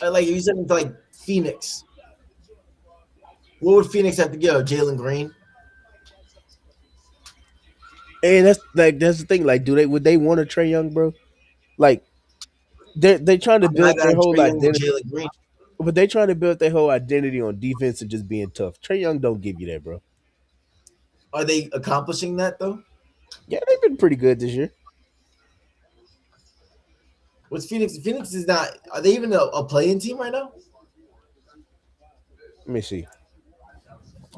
like you said like Phoenix? What would Phoenix have to go? Jalen Green? And that's the thing. Like, would they want a Trey Young, bro? Like, they trying to I mean, I build their got whole Trae Young or identity, Jalen Green. but they trying to build their whole identity on defense and just being tough. Trey Young don't give you that, bro. Are they accomplishing that though? Yeah, they've been pretty good this year. What's Phoenix? Phoenix is not. Are they even a playing team right now? Let me see.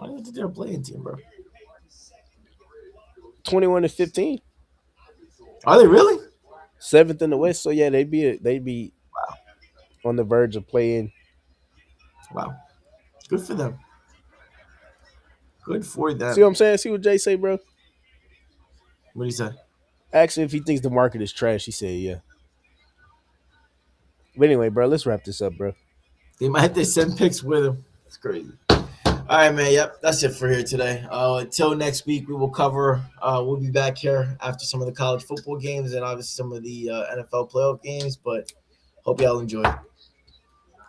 I don't think they're a playing team, bro. 21-15, Are they really? seventh in the West. So yeah, they'd be on the verge of playing. Wow, good for them. Good for See what them. I'm saying? See what Jay say, bro? What do you say? Actually, if he thinks the market is trash, he said yeah. But anyway, bro, let's wrap this up, bro. They might have to send picks with them. It's crazy. All right, man. Yep, that's it for here today. Until next week, we will cover. We'll be back here after some of the college football games and obviously some of the NFL playoff games. But hope y'all enjoy.